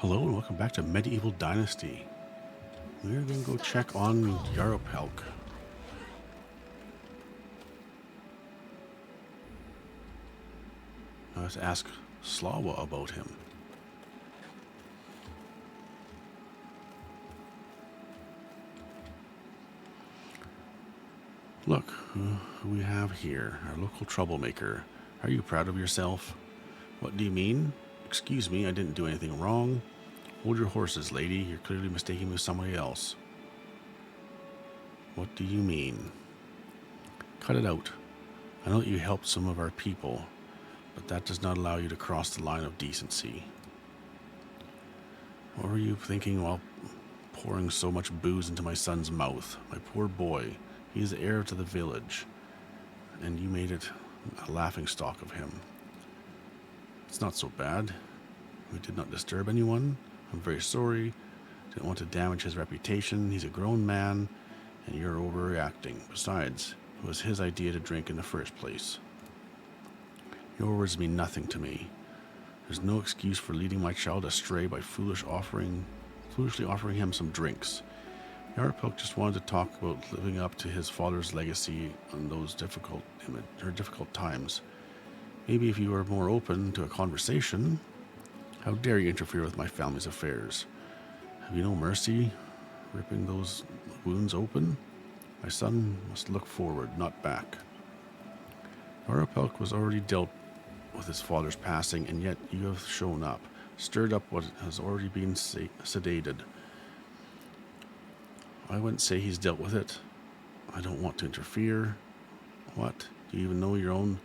Hello and welcome back to Medieval Dynasty. We're going to go check on Yaropelk. Let's ask Slawa about him. Look, who we have here, our local troublemaker. Are you proud of yourself? What do you mean? Excuse me, I didn't do anything wrong. Hold your horses, lady. You're clearly mistaking me with somebody else. What do you mean? Cut it out. I know that you helped some of our people, but that does not allow you to cross the line of decency. What were you thinking while pouring so much booze into my son's mouth? My poor boy. He is the heir to the village, and you made it a laughingstock of him. It's not so bad. We did not disturb anyone. I'm very sorry. Didn't want to damage his reputation. He's a grown man, and you're overreacting. Besides, it was his idea to drink in the first place. Your words mean nothing to me. There's no excuse for leading my child astray by foolishly offering him some drinks. Yaropelk just wanted to talk about living up to his father's legacy on those difficult times. Maybe if you were more open to a conversation. How dare you interfere with my family's affairs? Have you no mercy, ripping those wounds open? My son must look forward, not back. Yaropelk was already dealt with his father's passing, and yet you have shown up, stirred up what has already been sedated. I wouldn't say he's dealt with it. I don't want to interfere. What? Do you even know your own?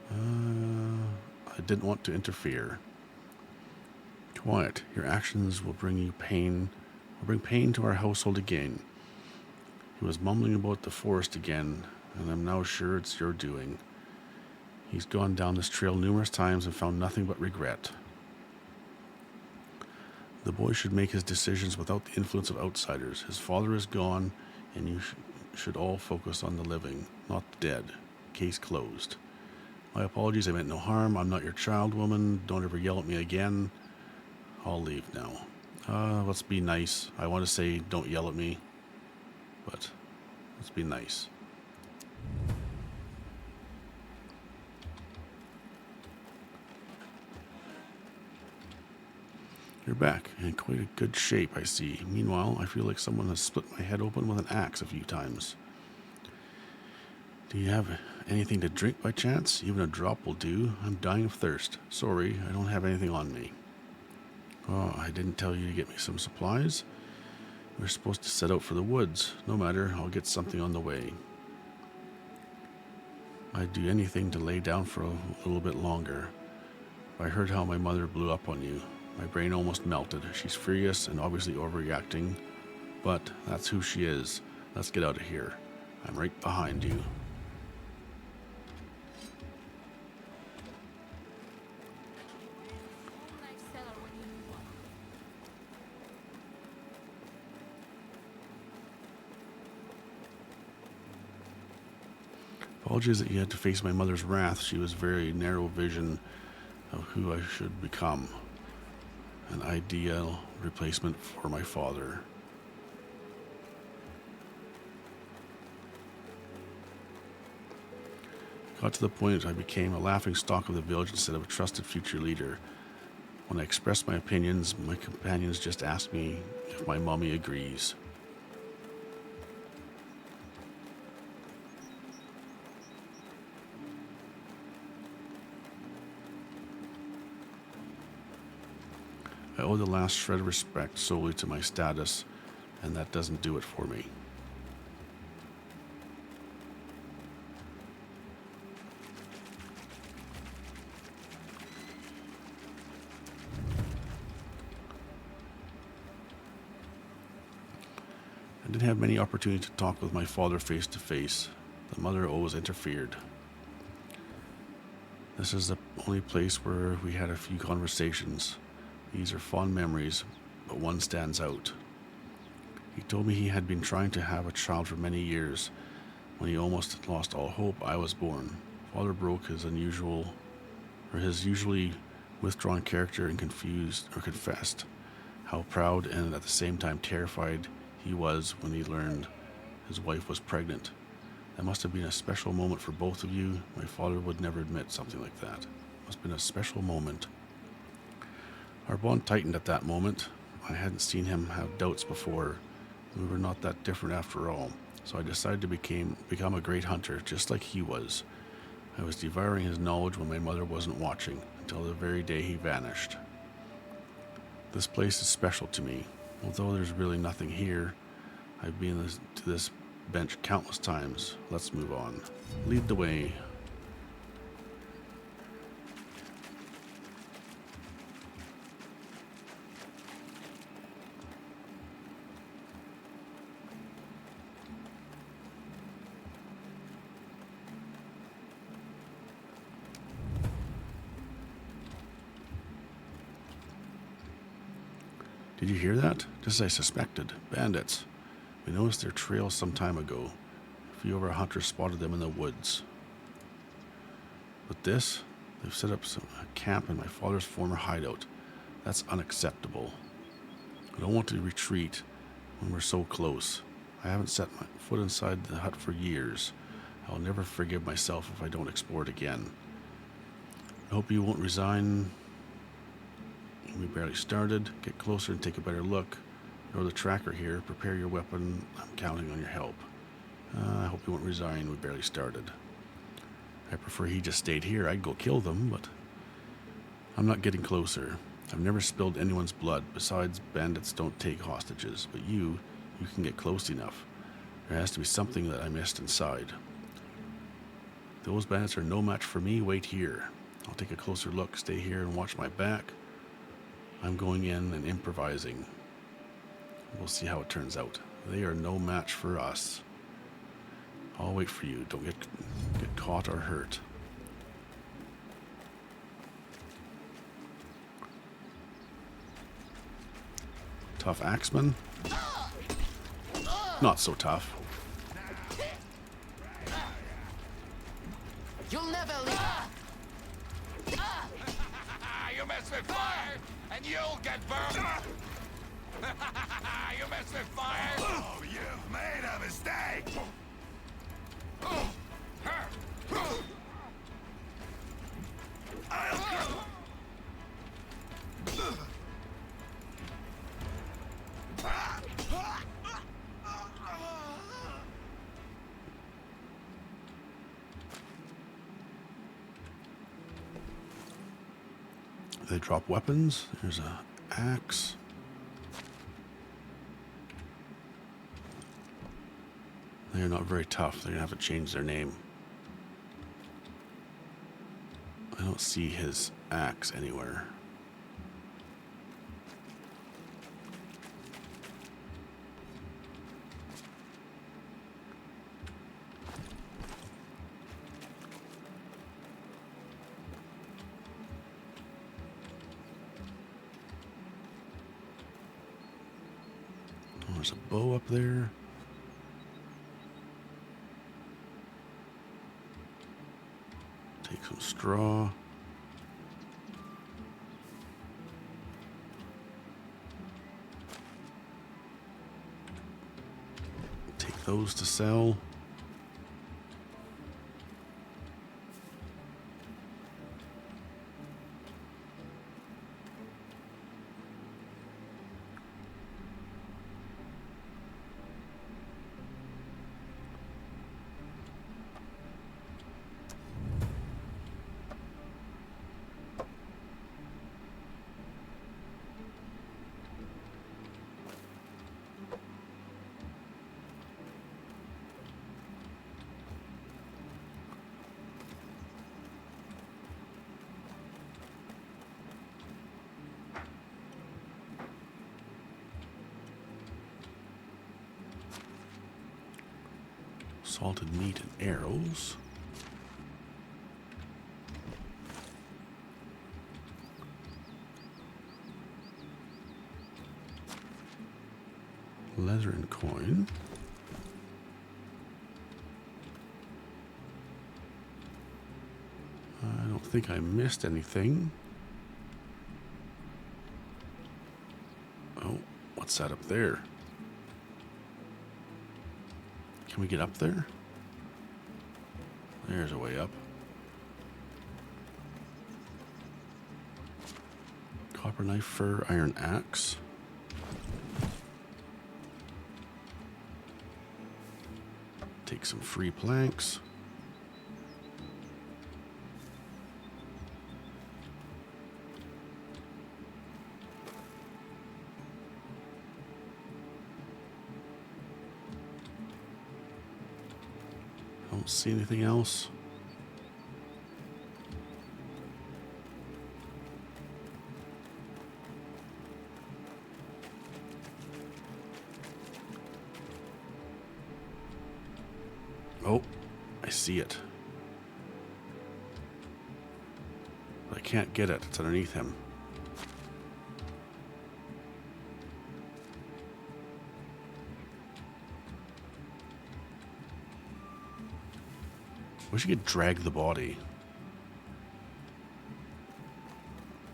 I didn't want to interfere. Quiet. Your actions will bring you pain. Will bring pain to our household again. He was mumbling about the forest again, and I'm now sure it's your doing. He's gone down this trail numerous times and found nothing but regret. The boy should make his decisions without the influence of outsiders. His father is gone, and you should all focus on the living, not the dead. Case closed. My apologies, I meant no harm. I'm not your child, woman. Don't ever yell at me again. I'll leave now. Let's be nice. I want to say don't yell at me, but let's be nice. You're back, in quite a good shape, I see. Meanwhile, I feel like someone has split my head open with an axe a few times. Do you have anything to drink by chance? Even a drop will do. I'm dying of thirst. Sorry, I don't have anything on me. Oh, I didn't tell you to get me some supplies. We're supposed to set out for the woods. No matter, I'll get something on the way. I'd do anything to lay down for a little bit longer. I heard how my mother blew up on you. My brain almost melted. She's furious and obviously overreacting, but that's who she is. Let's get out of here. I'm right behind you. Apologies that you had to face my mother's wrath. She was very narrow vision of who I should become. An ideal replacement for my father. Got to the point I became a laughingstock of the village instead of a trusted future leader. When I expressed my opinions, my companions just asked me if my mommy agrees. I owe the last shred of respect solely to my status, and that doesn't do it for me. I didn't have many opportunities to talk with my father face to face. The mother always interfered. This is the only place where we had a few conversations. These are fond memories, but one stands out. He told me he had been trying to have a child for many years. When he almost lost all hope, I was born. Father broke his usually withdrawn character and confessed how proud and at the same time terrified he was when he learned his wife was pregnant. That must have been a special moment for both of you. My father would never admit something like that. It must have been a special moment. Our bond tightened at that moment. I hadn't seen him have doubts before. We were not that different after all. So I decided to become a great hunter, just like he was. I was devouring his knowledge when my mother wasn't watching, until the very day he vanished. This place is special to me. Although there's really nothing here, I've been to this bench countless times. Let's move on. Lead the way. Did you hear that? Just as I suspected. Bandits. We noticed their trail some time ago. A few of our hunters spotted them in the woods. But this? They've set up a camp in my father's former hideout. That's unacceptable. I don't want to retreat when we're so close. I haven't set my foot inside the hut for years. I'll never forgive myself if I don't explore it again. I hope you won't resign. We barely started. Get closer and take a better look. You're the tracker here. Prepare your weapon. I'm counting on your help. I hope you won't resign. We barely started. I prefer he just stayed here. I'd go kill them, but I'm not getting closer. I've never spilled anyone's blood. Besides, bandits don't take hostages. But you can get close enough. There has to be something that I missed inside. Those bandits are no match for me. Wait here. I'll take a closer look. Stay here and watch my back. I'm going in and improvising. We'll see how it turns out. They are no match for us. I'll wait for you. Don't get caught or hurt. Tough axeman? Not so tough. You'll never leave. You mess with fire, and you'll get burned. You mess with fire. Oh, you've made a mistake. They drop weapons. There's an axe. They're not very tough. They're going to have to change their name. I don't see his axe anywhere. Oh, there's a bow up there. Take some straw. Take those to sell. Salted meat and arrows. Leather and coin. I don't think I missed anything. What's that up there? Can we get up there? There's a way up. Copper knife, fur, iron axe. Take some free planks. Don't see anything else. Oh, I see it. But I can't get it. It's underneath him. Wish you could drag the body.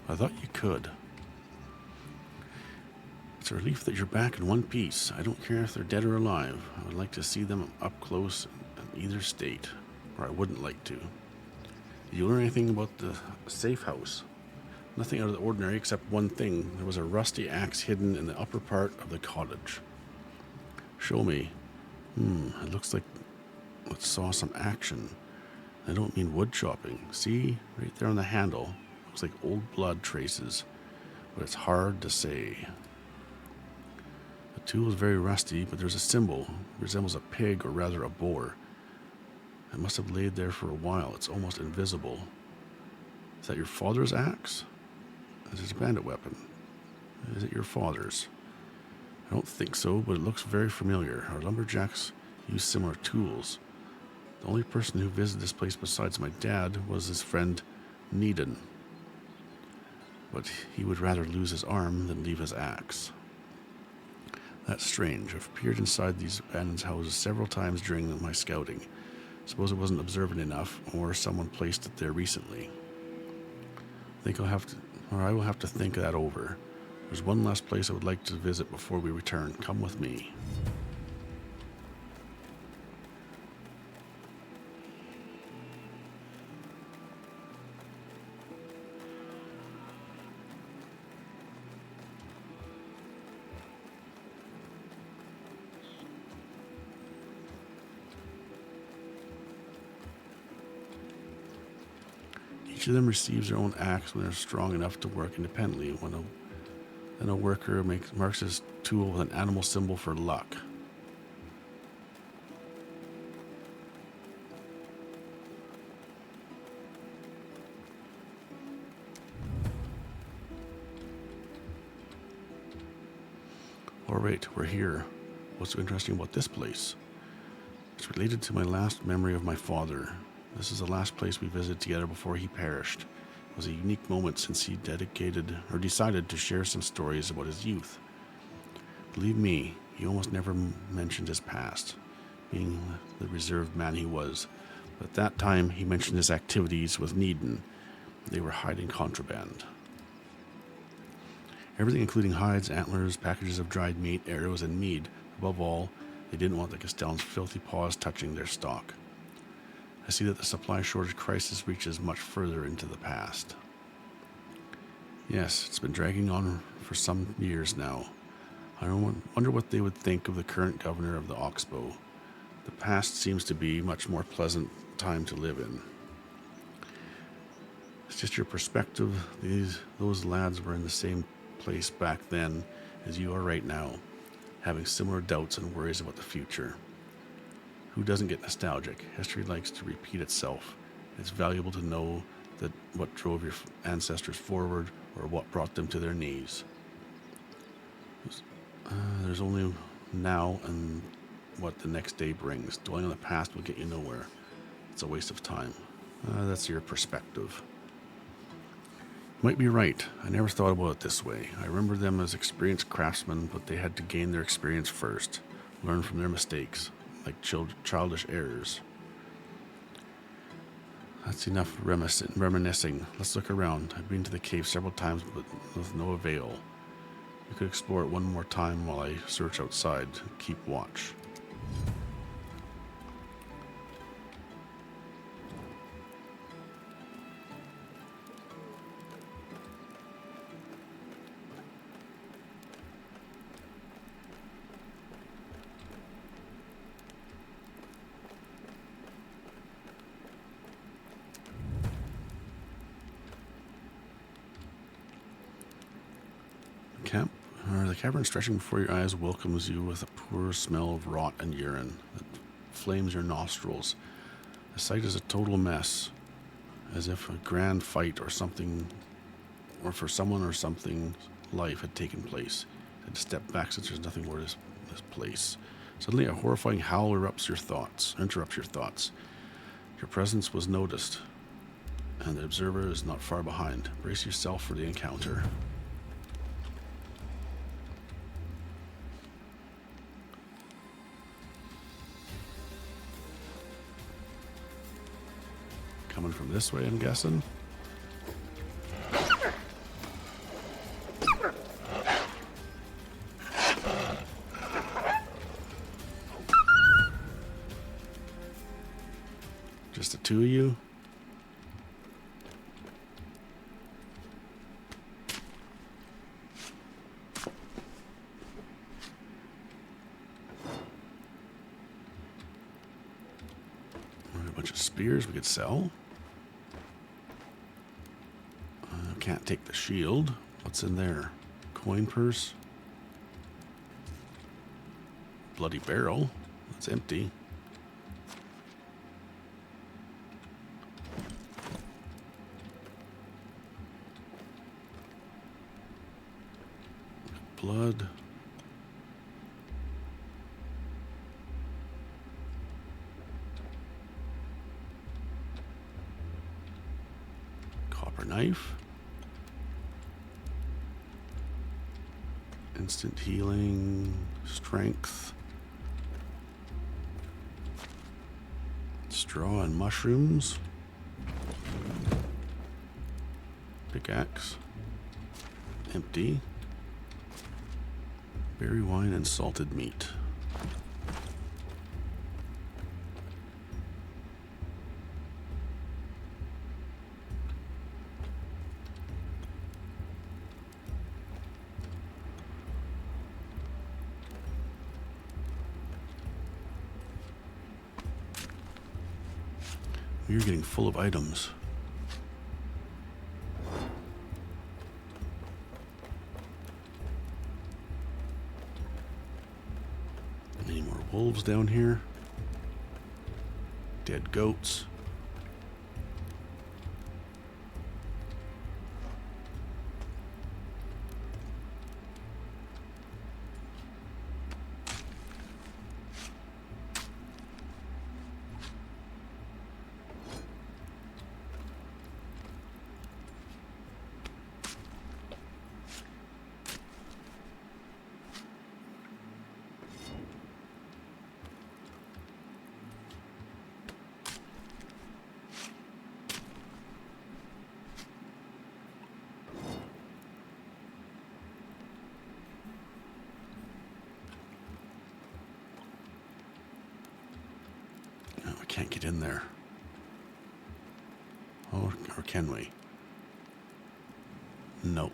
I thought you could. It's a relief that you're back in one piece. I don't care if they're dead or alive. I would like to see them up close in either state. Or I wouldn't like to. Did you learn anything about the safe house? Nothing out of the ordinary except one thing. There was a rusty axe hidden in the upper part of the cottage. Show me. It looks like it saw some action. I don't mean wood chopping. See? Right there on the handle. Looks like old blood traces. But it's hard to say. The tool is very rusty, but there's a symbol. It resembles a pig, or rather a boar. It must have laid there for a while. It's almost invisible. Is that your father's axe? Is it a bandit weapon? Is it your father's? I don't think so, but it looks very familiar. Our lumberjacks use similar tools. The only person who visited this place besides my dad was his friend Needon. But he would rather lose his arm than leave his axe. That's strange. I've peered inside these abandoned houses several times during my scouting. Suppose it wasn't observant enough, or someone placed it there recently. I will have to think that over. There's one last place I would like to visit before we return. Come with me. Each of them receives their own axe when they're strong enough to work independently. Then a worker marks his tool with an animal symbol for luck. Alright, we're here. What's so interesting about this place? It's related to my last memory of my father. This is the last place we visited together before he perished. It was a unique moment since he decided to share some stories about his youth. Believe me, he almost never mentioned his past, being the reserved man he was. But at that time, he mentioned his activities with Needon. They were hiding contraband. Everything including hides, antlers, packages of dried meat, arrows, and mead. Above all, they didn't want the Castellans' filthy paws touching their stock. I see that the supply shortage crisis reaches much further into the past. Yes, it's been dragging on for some years now. I wonder what they would think of the current governor of the Oxbow. The past seems to be a much more pleasant time to live in. It's just your perspective. Those lads were in the same place back then as you are right now, having similar doubts and worries about the future. Who doesn't get nostalgic? History likes to repeat itself. It's valuable to know that what drove your ancestors forward or what brought them to their knees. There's only now and what the next day brings. Dwelling on the past will get you nowhere. It's a waste of time. That's your perspective. You might be right. I never thought about it this way. I remember them as experienced craftsmen, but they had to gain their experience first, learn from their mistakes, like childish errors. That's enough reminiscing. Let's look around. I've been to the cave several times, but with no avail. You could explore it one more time while I search outside. Keep watch. The cavern stretching before your eyes welcomes you with a poor smell of rot and urine that flames your nostrils. The sight is a total mess, as if a grand fight or something, or for someone or something, life had taken place. And step back since there's nothing more to this place. Suddenly, a horrifying howl interrupts your thoughts. Your presence was noticed, and the observer is not far behind. Brace yourself for the encounter. Coming from this way, I'm guessing. Just the two of you? A bunch of spears we could sell. Can't take the shield. What's in there? Coin purse. Bloody barrel. That's empty. Blood. Copper knife. Instant healing, strength, straw and mushrooms, pickaxe, empty, berry wine and salted meat. You're getting full of items. Any more wolves down here? Dead goats. Can't get in there. Oh, or can we? No.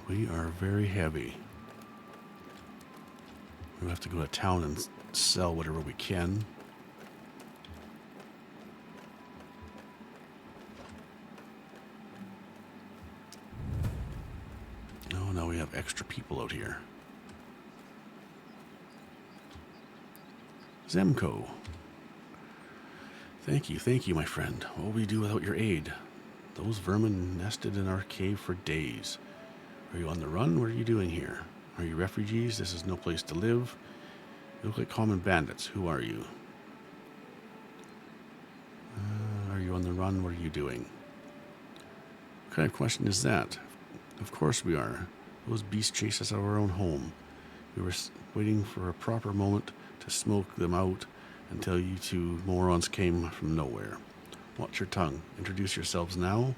We are very heavy. We have to go to town and sell whatever we can. Now we have extra people out here. Zemco. Thank you, my friend. What will we do without your aid? Those vermin nested in our cave for days. Are you on the run? What are you doing here? Are you refugees? This is no place to live. You look like common bandits. Who are you? Are you on the run? What are you doing? What kind of question is that? Of course we are. Those beasts chased us out of our own home. We were waiting for a proper moment to smoke them out until you two morons came from nowhere. Watch your tongue. Introduce yourselves now.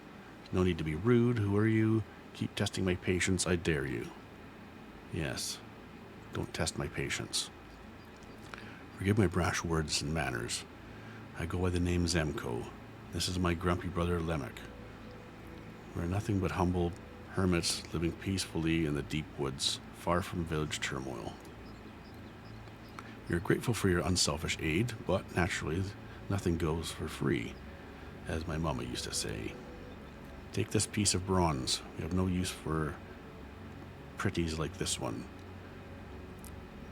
No need to be rude. Who are you? Keep testing my patience, I dare you. Yes. Don't test my patience. Forgive my brash words and manners. I go by the name Zemko. This is my grumpy brother Lemek. We're nothing but humble hermits living peacefully in the deep woods, far from village turmoil. We are grateful for your unselfish aid, but naturally, nothing goes for free, as my mama used to say. Take this piece of bronze. We have no use for pretties like this one.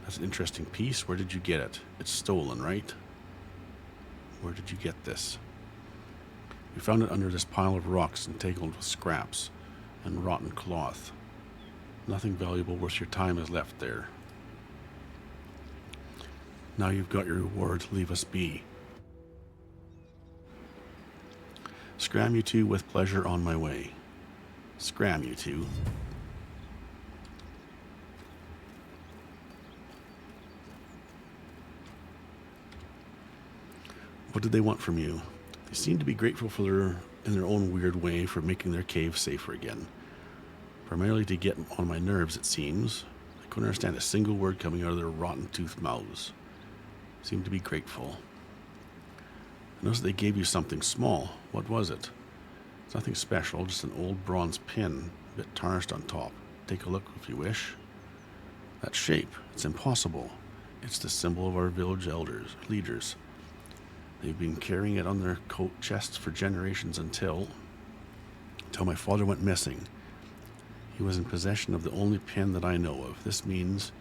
That's an interesting piece. Where did you get it? It's stolen, right? Where did you get this? We found it under this pile of rocks entangled with scraps and rotten cloth. Nothing valuable worth your time is left there. Now you've got your reward. Leave us be. Scram you two with pleasure on my way. Scram you two. What did they want from you? They seem to be grateful in their own weird way for making their cave safer again. Primarily to get on my nerves, it seems. I couldn't understand a single word coming out of their rotten-toothed mouths. Seemed to be grateful. I noticed they gave you something small. What was it? It's nothing special, just an old bronze pin, a bit tarnished on top. Take a look if you wish. That shape, it's impossible. It's the symbol of our village leaders. They've been carrying it on their coat chests for generations until my father went missing. He was in possession of the only pin that I know of. This means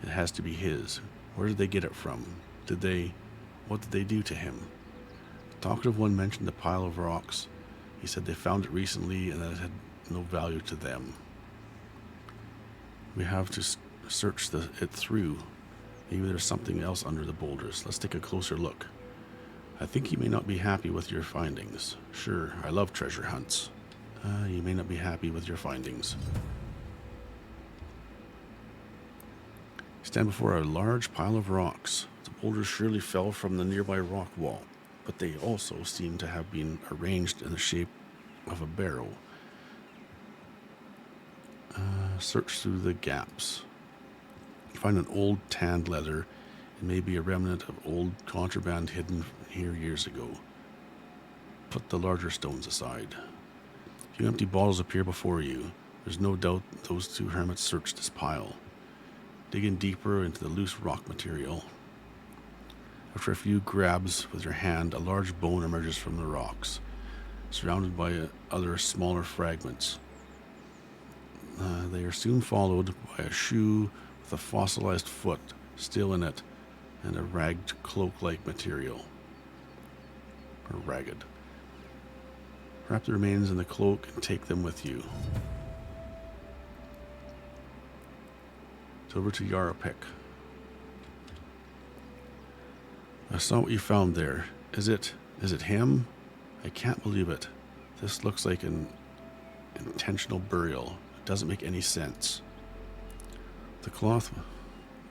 it has to be his. Where did they get it from? What did they do to him? The talkative one mentioned the pile of rocks. He said they found it recently and that it had no value to them. We have to search it through. Maybe there's something else under the boulders. Let's take a closer look. I think you may not be happy with your findings. Sure, I love treasure hunts. You may not be happy with your findings. Stand before a large pile of rocks. The boulders surely fell from the nearby rock wall, but they also seem to have been arranged in the shape of a barrow. Search through the gaps. Find an old tanned leather and maybe a remnant of old contraband hidden here years ago. Put the larger stones aside. A few empty bottles appear before you. There's no doubt those two hermits searched this pile. Dig in deeper into the loose rock material. After a few grabs with your hand, a large bone emerges from the rocks, surrounded by other smaller fragments. They are soon followed by a shoe with a fossilized foot still in it and a ragged cloak-like material. Or ragged. Wrap the remains in the cloak and take them with you. It's over to Yarapik. I saw what you found there. Is it him? I can't believe it. This looks like an intentional burial. It doesn't make any sense. The cloth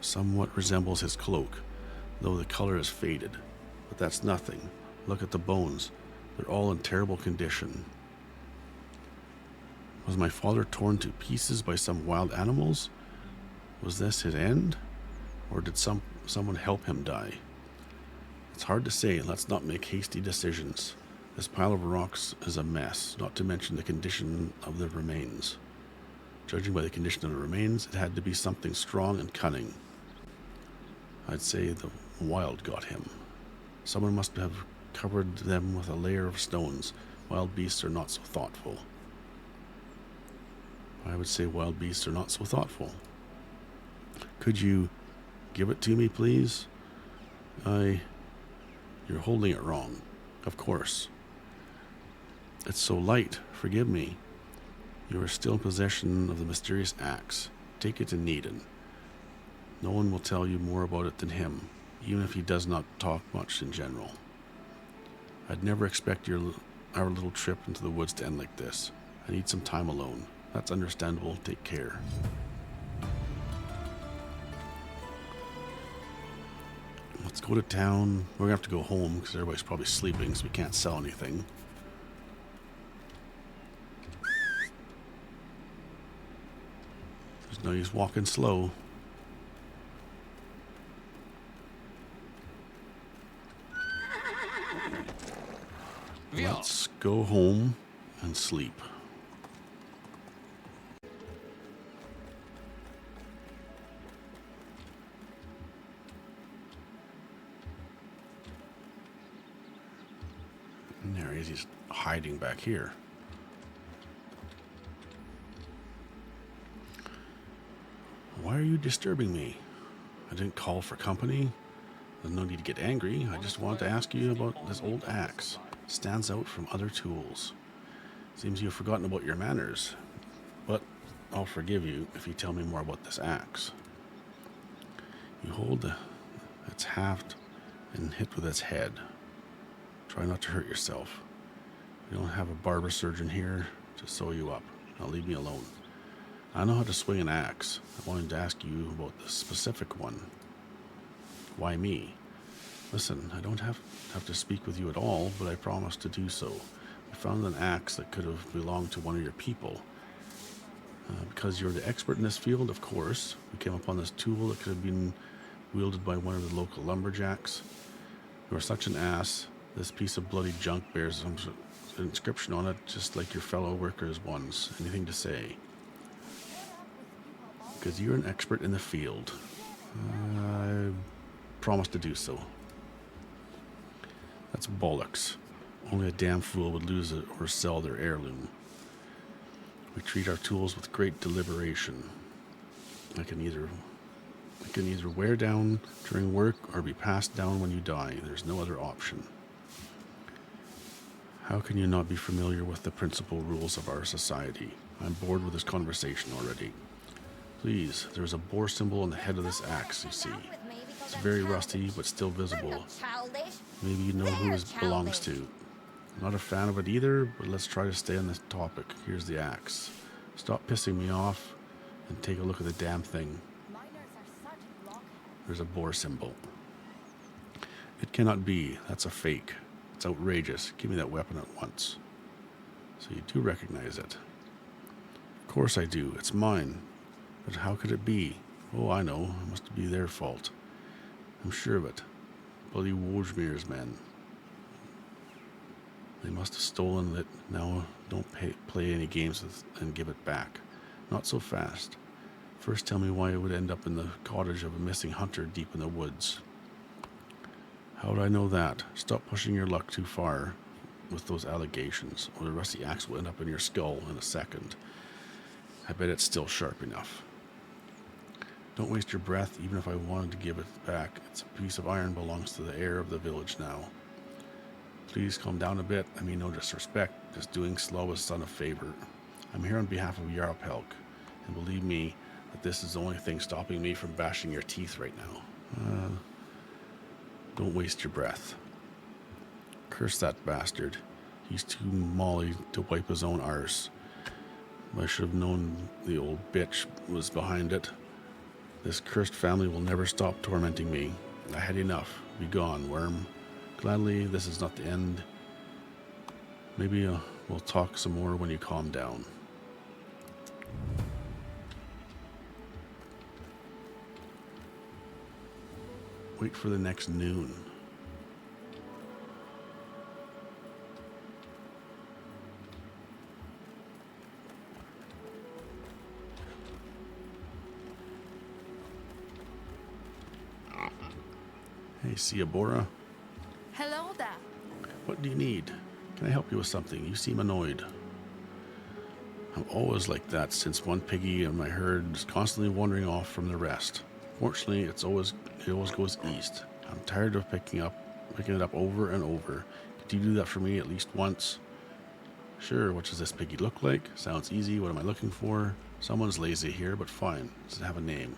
somewhat resembles his cloak, though the color is faded. But that's nothing. Look at the bones. They're all in terrible condition. Was my father torn to pieces by some wild animals? Was this his end? Or did someone help him die? It's hard to say. Let's not make hasty decisions. This pile of rocks is a mess, not to mention the condition of the remains. Judging by the condition of the remains, it had to be something strong and cunning. I'd say the wild got him. Someone must have covered them with a layer of stones. Wild beasts are not so thoughtful. I would say wild beasts are not so thoughtful. Could you give it to me, please? You're holding it wrong. Of course. It's so light. Forgive me. You are still in possession of the mysterious axe. Take it to Needon. No one will tell you more about it than him, even if he does not talk much in general. I'd never expect our little trip into the woods to end like this. I need some time alone. That's understandable. Take care. Let's go to town. We're going to have to go home because everybody's probably sleeping, so we can't sell anything. There's no use walking slow. Let's go home and sleep. And there he is. He's hiding back here. Why are you disturbing me? I didn't call for company. There's no need to get angry. I just wanted to ask you about this old axe. It stands out from other tools. Seems you've forgotten about your manners. But I'll forgive you if you tell me more about this axe. You hold its haft and hit with its head. Try not to hurt yourself. We don't have a barber surgeon here to sew you up. Now leave me alone. I know how to swing an axe. I wanted to ask you about the specific one. Why me? Listen, I don't have to speak with you at all, but I promise to do so. We found an axe that could have belonged to one of your people. Because you're the expert in this field, of course, we came upon this tool that could have been wielded by one of the local lumberjacks. You are such an ass. This piece of bloody junk bears some inscription on it, just like your fellow workers' ones. Anything to say? Because you're an expert in the field. I promise to do so. That's bollocks. Only a damn fool would lose it or sell their heirloom. We treat our tools with great deliberation. I can either wear down during work or be passed down when you die. There's no other option. How can you not be familiar with the principal rules of our society? I'm bored with this conversation already. Please, there's a boar symbol on the head of this axe, you see. It's very rusty, but still visible. Maybe you know who it belongs to. I'm not a fan of it either, but let's try to stay on this topic. Here's the axe. Stop pissing me off and take a look at the damn thing. There's a boar symbol. It cannot be. That's a fake. It's outrageous. Give me that weapon at once. So you do recognize it. Of course I do. It's mine. But how could it be? Oh, I know. It must be their fault. I'm sure of it. Bloody Wojmir's men. They must have stolen it. Now don't play any games and give it back. Not so fast. First tell me why it would end up in the cottage of a missing hunter deep in the woods. How would I know that? Stop pushing your luck too far with those allegations, or the rusty axe will end up in your skull in a second. I bet it's still sharp enough. Don't waste your breath, even if I wanted to give it back. It's a piece of iron belongs to the heir of the village now. Please calm down a bit. I mean no disrespect, just doing Slow son a favor. I'm here on behalf of Jarl Pelk, and believe me that this is the only thing stopping me from bashing your teeth right now. Don't waste your breath. Curse that bastard. He's too molly to wipe his own arse. I should have known the old bitch was behind it. This cursed family will never stop tormenting me. I had enough. Be gone, worm. Gladly, this is not the end. Maybe we'll talk some more when you calm down. Wait for the next noon. Hey, Siabora. Hello there. What do you need? Can I help you with something? You seem annoyed. I'm always like that since one piggy in my herd is constantly wandering off from the rest. Fortunately, it always goes east. I'm tired of picking it up over and over. Could you do that for me at least once? Sure, what does this piggy look like? Sounds easy. What am I looking for? Someone's lazy here, but fine. Does it have a name?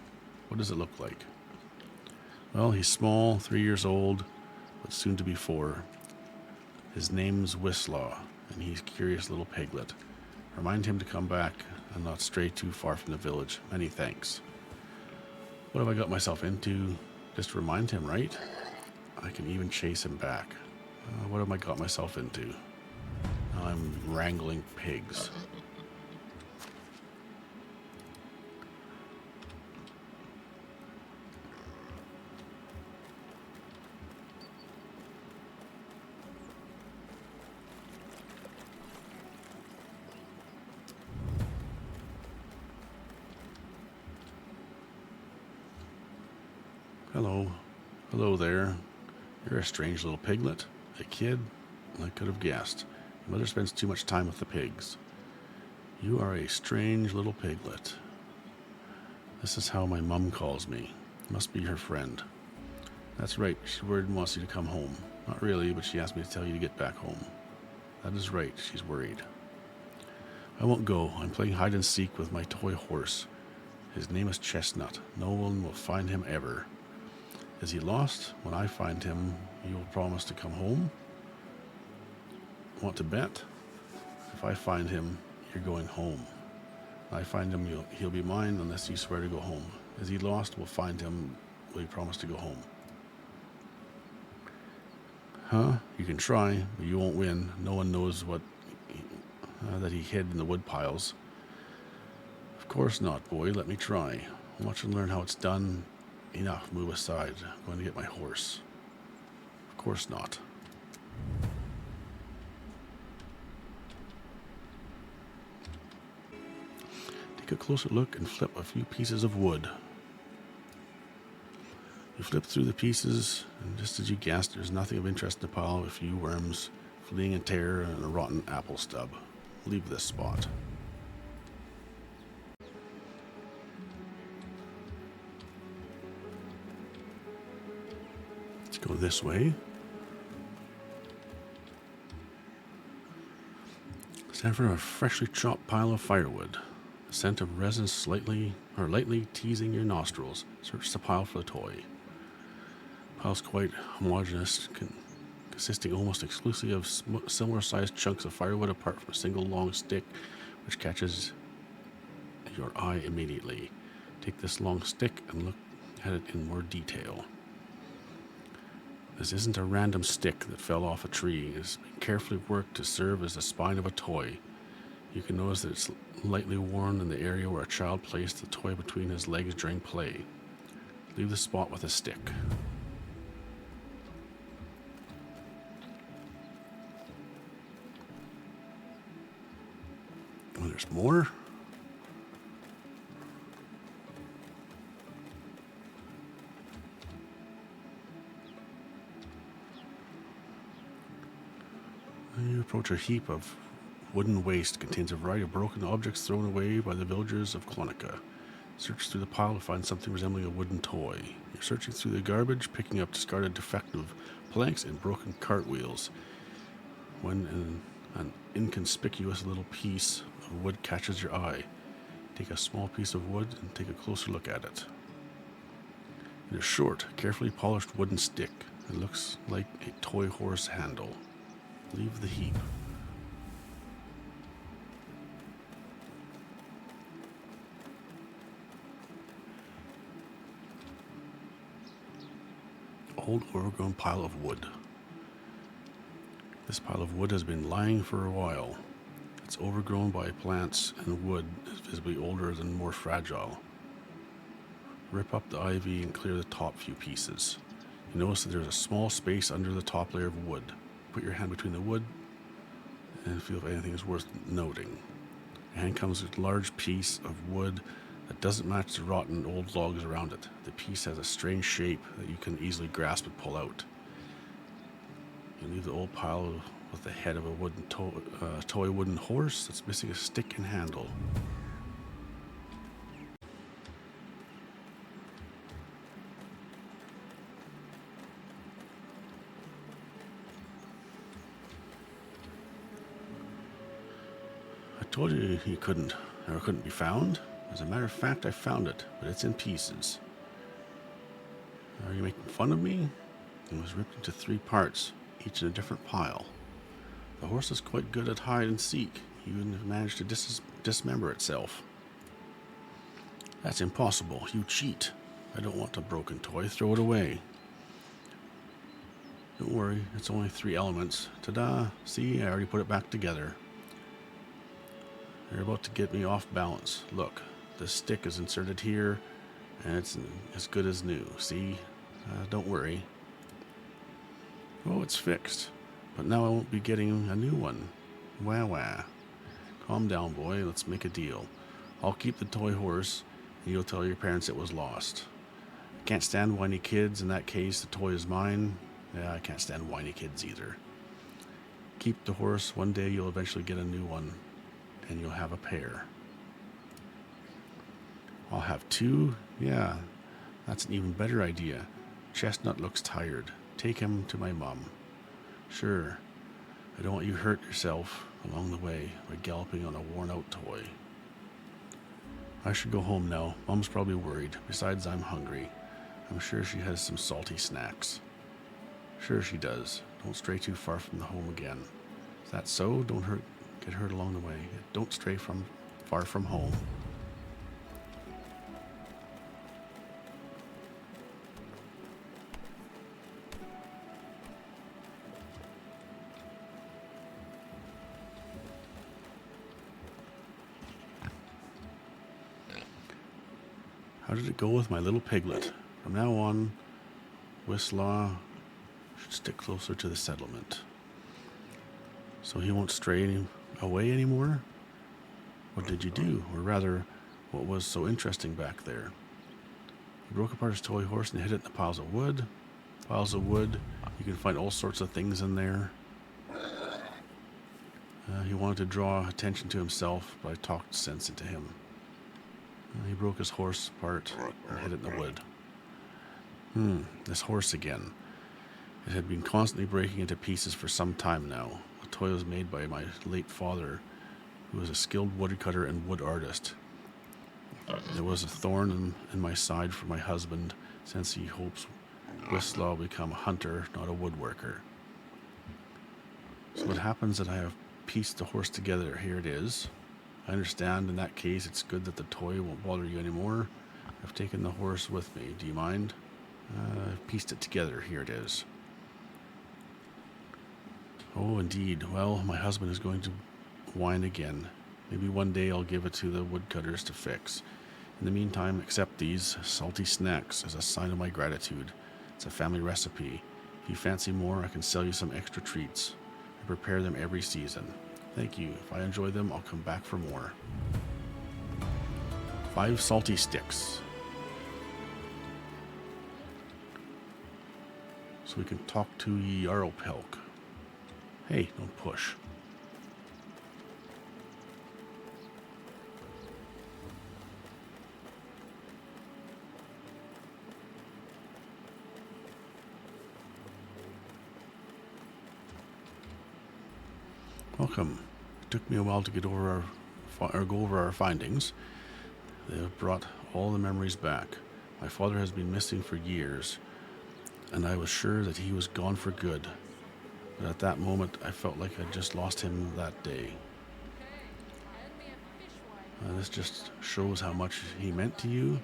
What does it look like? Well, he's small, 3 years old, but soon to be 4. His name's Whistlaw, and he's a curious little piglet. Remind him to come back and not stray too far from the village. Many thanks. What have I got myself into? Just remind him, right? I can even chase him back. What have I got myself into? Now I'm wrangling pigs. Hello. Hello there. You're a strange little piglet. A kid? I could have guessed. Your mother spends too much time with the pigs. You are a strange little piglet. This is how my mum calls me. Must be her friend. That's right. She's worried and wants you to come home. Not really, but she asked me to tell you to get back home. That is right. She's worried. I won't go. I'm playing hide and seek with my toy horse. His name is Chestnut. No one will find him ever. Is he lost? When I find him, you will promise to come home? Want to bet? If I find him, you're going home. When I find him, he'll be mine unless you swear to go home. Is he lost? We'll find him. Will you promise to go home? Huh? You can try, but you won't win. No one knows what that he hid in the wood piles. Of course not, boy. Let me try. Watch and learn how it's done. Enough. Move aside. I'm going to get my horse. Of course not. Take a closer look and flip a few pieces of wood. You flip through the pieces, and just as you guessed, there's nothing of interest in the pile. A few worms, fleeing in terror, and a rotten apple stub. Leave this spot. Let's go this way. Stand for a freshly chopped pile of firewood. The scent of resin lightly teasing your nostrils. Search the pile for the toy. The pile's quite homogeneous, consisting almost exclusively of similar-sized chunks of firewood apart from a single long stick, which catches your eye immediately. Take this long stick and look at it in more detail. This isn't a random stick that fell off a tree. It's been carefully worked to serve as the spine of a toy. You can notice that it's lightly worn in the area where a child placed the toy between his legs during play. Leave the spot with a stick. Oh, there's more. You approach a heap of wooden waste. Contains a variety of broken objects thrown away by the villagers of Clonica. Search through the pile to find something resembling a wooden toy. You're searching through the garbage, picking up discarded defective planks and broken cartwheels. When an inconspicuous little piece of wood catches your eye, take a small piece of wood and take a closer look at it. It is short, carefully polished wooden stick. It looks like a toy horse handle. Leave the heap. Old overgrown pile of wood. This pile of wood has been lying for a while. It's overgrown by plants, and wood is visibly older and more fragile. Rip up the ivy and clear the top few pieces. You notice that there's a small space under the top layer of wood. Put your hand between the wood and feel if anything is worth noting. Your hand comes with a large piece of wood that doesn't match the rotten old logs around it. The piece has a strange shape that you can easily grasp and pull out. You leave the old pile with the head of a wooden toy wooden horse that's missing a stick and handle. I told you he couldn't be found. As a matter of fact, I found it, but it's in pieces. Are you making fun of me? It was ripped into 3 parts, each in a different pile. The horse is quite good at hide and seek. He even managed to dismember itself. That's impossible. You cheat. I don't want a broken toy. Throw it away. Don't worry, it's only 3 elements. Ta-da! See, I already put it back together. They're about to get me off balance. Look, the stick is inserted here, and it's as good as new. See? Don't worry. Oh, it's fixed. But now I won't be getting a new one. Wah wah. Calm down, boy. Let's make a deal. I'll keep the toy horse, and you'll tell your parents it was lost. I can't stand whiny kids. In that case, the toy is mine. Yeah, I can't stand whiny kids either. Keep the horse. One day you'll eventually get a new one, and you'll have a pair. I'll have 2? Yeah, that's an even better idea. Chestnut looks tired. Take him to my mom. Sure. I don't want you to hurt yourself along the way by galloping on a worn-out toy. I should go home now. Mom's probably worried. Besides, I'm hungry. I'm sure she has some salty snacks. Sure she does. Don't stray too far from the home again. Is that so? Don't get hurt along the way. Don't stray far from home. How did it go with my little piglet? From now on, Whistlaw should stick closer to the settlement. So he won't stray away anymore? What did you do? Or rather, what was so interesting back there? He broke apart his toy horse and hid it in the piles of wood. Piles of wood, you can find all sorts of things in there. He wanted to draw attention to himself, but I talked sense into him. He broke his horse apart and hid it in the wood. This horse again. It had been constantly breaking into pieces for some time now. The toy was made by my late father, who was a skilled woodcutter and wood artist. There was a thorn in my side for my husband, since he hopes Whistlaw will become a hunter, not a woodworker. So what happens that I have pieced the horse together? Here it is. I understand in that case it's good that the toy won't bother you anymore. I've taken the horse with me. Do you mind? I've pieced it together. Here it is. Oh, indeed. Well, my husband is going to whine again. Maybe one day I'll give it to the woodcutters to fix. In the meantime, accept these salty snacks as a sign of my gratitude. It's a family recipe. If you fancy more, I can sell you some extra treats. I prepare them every season. Thank you. If I enjoy them, I'll come back for more. 5 salty sticks. So we can talk to Jarl Pelk. Hey, don't push. Welcome. It took me a while to get over go over our findings. They have brought all the memories back. My father has been missing for years, and I was sure that he was gone for good. But at that moment, I felt like I'd just lost him that day. This just shows how much he meant to you.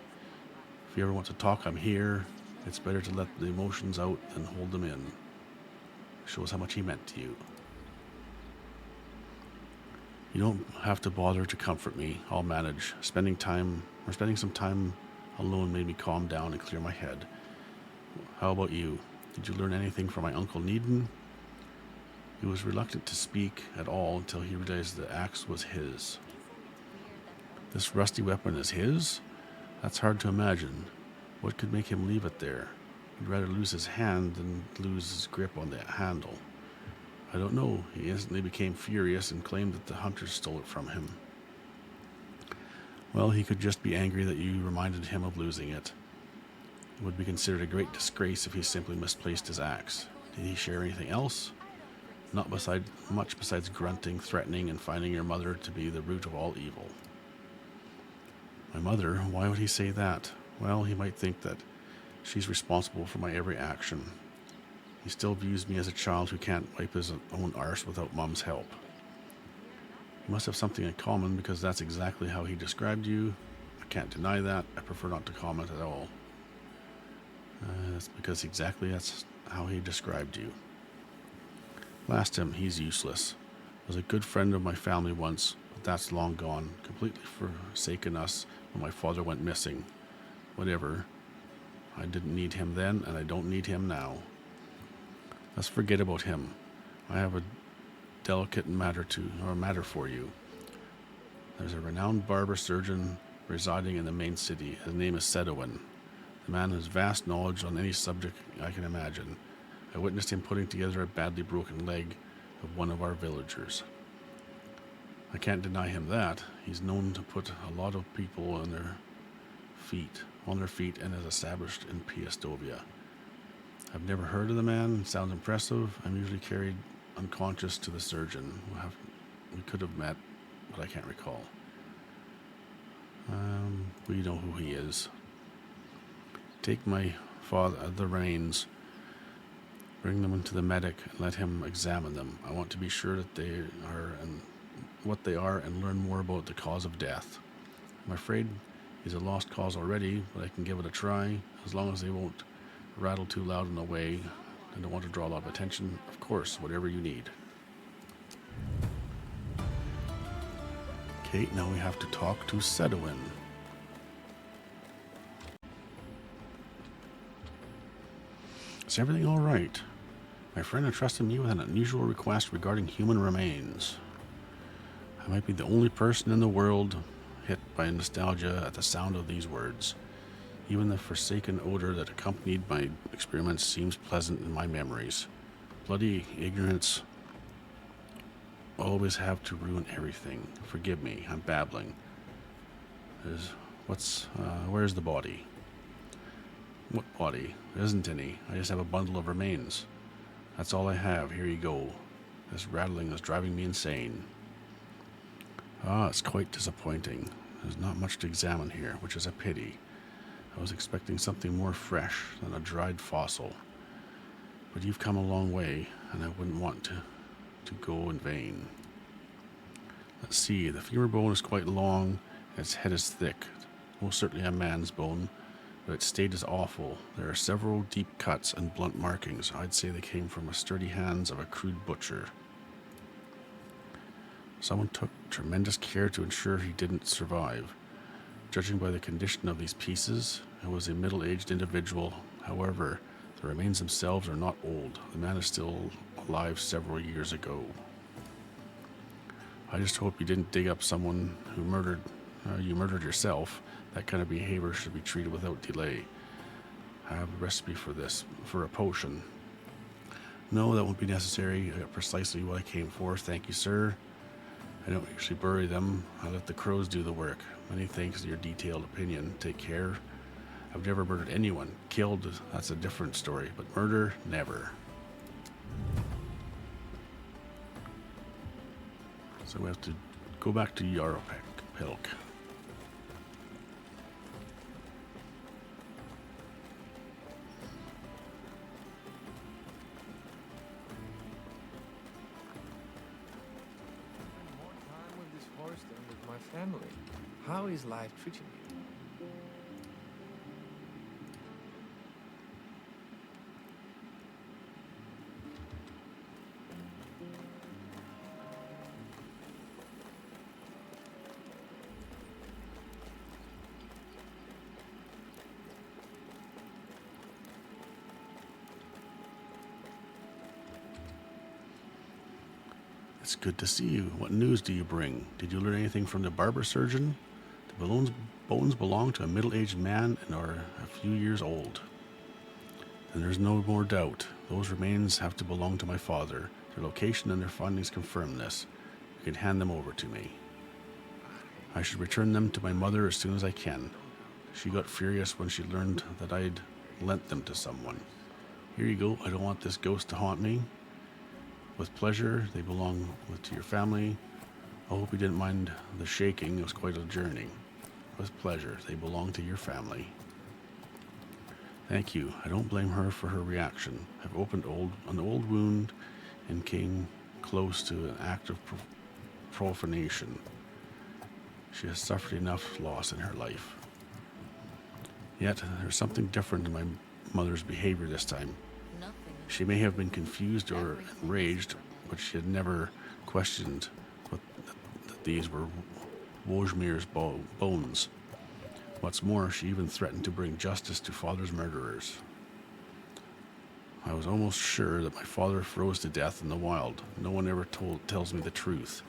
If you ever want to talk, I'm here. It's better to let the emotions out than hold them in. Shows how much he meant to you. You don't have to bother to comfort me. I'll manage. Spending some time alone made me calm down and clear my head. How about you? Did you learn anything from my Uncle Needon? He was reluctant to speak at all until he realized the axe was his. This rusty weapon is his? That's hard to imagine. What could make him leave it there? He'd rather lose his hand than lose his grip on the handle. I don't know. He instantly became furious and claimed that the hunters stole it from him. Well, he could just be angry that you reminded him of losing it. It would be considered a great disgrace if he simply misplaced his axe. Did he share anything else? Not much besides grunting, threatening, and finding your mother to be the root of all evil. My mother? Why would he say that? Well, he might think that she's responsible for my every action. He still views me as a child who can't wipe his own arse without Mom's help. We must have something in common because that's exactly how he described you. I can't deny that. I prefer not to comment at all. That's because that's how he described you. Blast him, he's useless. Was a good friend of my family once, but that's long gone. Completely forsaken us when my father went missing. Whatever. I didn't need him then, and I don't need him now. Let's forget about him. I have a delicate matter for you. There's a renowned barber surgeon residing in the main city. His name is Sedowin. The man has vast knowledge on any subject I can imagine. I witnessed him putting together a badly broken leg of one of our villagers. I can't deny him that. He's known to put a lot of people on their feet, and is established in Piastovia. I've never heard of the man. Sounds impressive. I'm usually carried unconscious to the surgeon. We could have met, but I can't recall. We know who he is. Take my father the reins. Bring them into the medic and let him examine them. I want to be sure that they are and what they are and learn more about the cause of death. I'm afraid he's a lost cause already, but I can give it a try, as long as they won't rattle too loud in the way and don't want to draw a lot of attention. Of course, whatever you need. Okay, now we have to talk to Sedowin. Is everything all right? My friend entrusted me with an unusual request regarding human remains. I might be the only person in the world hit by nostalgia at the sound of these words. Even the forsaken odor that accompanied my experiments seems pleasant in my memories. Bloody ignorance always have to ruin everything. Forgive me, I'm babbling. Where's the body? What body? There isn't any. I just have a bundle of remains. That's all I have. Here you go. This rattling is driving me insane. It's quite disappointing. There's not much to examine here, which is a pity. I was expecting something more fresh than a dried fossil. But you've come a long way, and I wouldn't want to go in vain. Let's see. The femur bone is quite long, and its head is thick. Most certainly a man's bone, but its state is awful. There are several deep cuts and blunt markings. I'd say they came from the sturdy hands of a crude butcher. Someone took tremendous care to ensure he didn't survive. Judging by the condition of these pieces, it was a middle-aged individual. However, the remains themselves are not old. The man is still alive several years ago. I just hope you didn't dig up someone who you murdered yourself. That kind of behavior should be treated without delay. I have a recipe for a potion. No, that won't be necessary. I got precisely what I came for. Thank you, sir. I don't usually bury them. I let the crows do the work. Many thanks for your detailed opinion. Take care. I've never murdered anyone. Killed, that's a different story. But murder, never. So we have to go back to Yaropilk. Family. How is life treating you? It's good to see you. What news do you bring? Did you learn anything from the barber surgeon? The bones belong to a middle-aged man and are a few years old. Then there's no more doubt. Those remains have to belong to my father. Their location and their findings confirm this. You can hand them over to me. I should return them to my mother as soon as I can. She got furious when she learned that I'd lent them to someone. Here you go. I don't want this ghost to haunt me. With pleasure, they belong to your family. I hope you didn't mind the shaking. It was quite a journey. With pleasure, they belong to your family. Thank you. I don't blame her for her reaction. I've opened an old wound and came close to an act of profanation. She has suffered enough loss in her life. Yet, there's something different in my mother's behavior this time. She may have been confused or enraged, but she had never questioned that these were Wojmir's bones. What's more, she even threatened to bring justice to father's murderers. I was almost sure that my father froze to death in the wild. No one ever tells me the truth.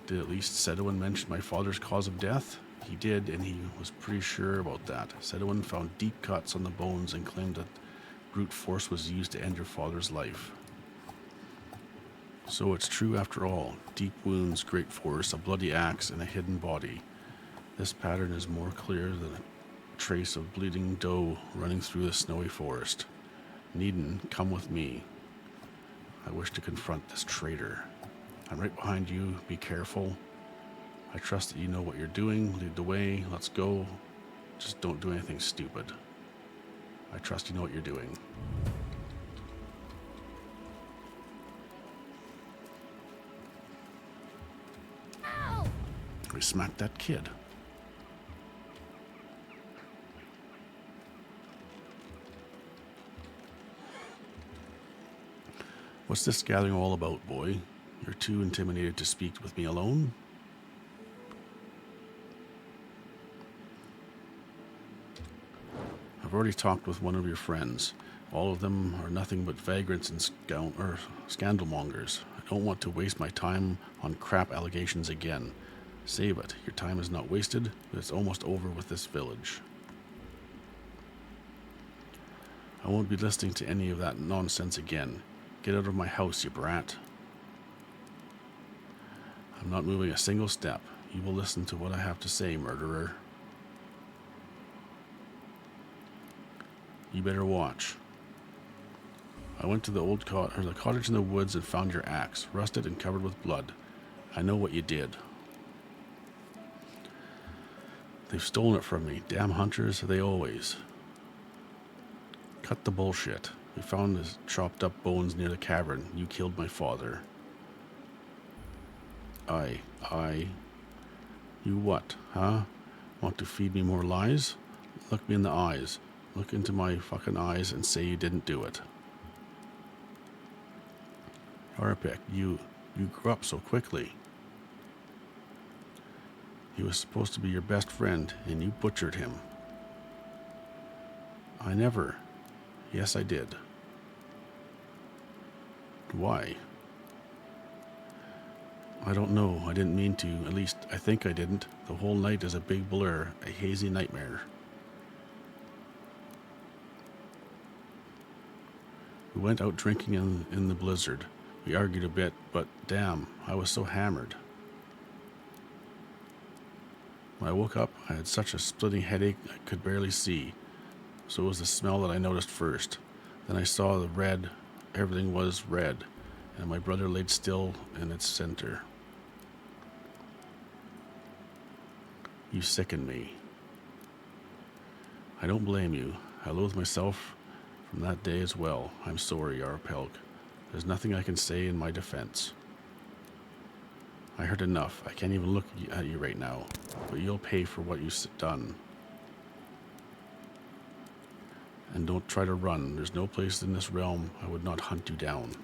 Did at least Sedwin mention my father's cause of death? He did, and he was pretty sure about that. Sedwin found deep cuts on the bones and claimed that brute force was used to end your father's life. So it's true after all. Deep wounds, great force, a bloody axe, and a hidden body. This pattern is more clear than a trace of bleeding doe running through the snowy forest. Needon, come with me. I wish to confront this traitor. I'm right behind you. Be careful. I trust that you know what you're doing. Lead the way. Let's go. Just don't do anything stupid. I trust you know what you're doing. Ow! We smacked that kid. What's this gathering all about, boy? You're too intimidated to speak with me alone? I've already talked with one of your friends. All of them are nothing but vagrants and scandalmongers. I don't want to waste my time on crap allegations again. Save it. Your time is not wasted, but it's almost over with this village. I won't be listening to any of that nonsense again. Get out of my house, you brat. I'm not moving a single step. You will listen to what I have to say, murderer. You better watch. I went to the the cottage in the woods and found your axe, rusted and covered with blood. I know what you did. They've stolen it from me. Damn hunters, they always. Cut the bullshit. We found his chopped up bones near the cavern. You killed my father. I. You what, huh? Want to feed me more lies? Look me in the eyes. Look into my fucking eyes and say you didn't do it. Harpic, you grew up so quickly. He was supposed to be your best friend, and you butchered him. I never. Yes, I did. Why? I don't know. I didn't mean to. At least, I think I didn't. The whole night is a big blur, a hazy nightmare. We went out drinking in the blizzard. We argued a bit, but damn, I was so hammered. When I woke up, I had such a splitting headache I could barely see. So it was the smell that I noticed first. Then I saw the red. Everything was red, and my brother laid still in its center. You sickened me. I don't blame you. I loathe myself from that day as well. I'm sorry, Arpelk. There's nothing I can say in my defense. I heard enough. I can't even look at you right now, but you'll pay for what you've done. And don't try to run. There's no place in this realm I would not hunt you down.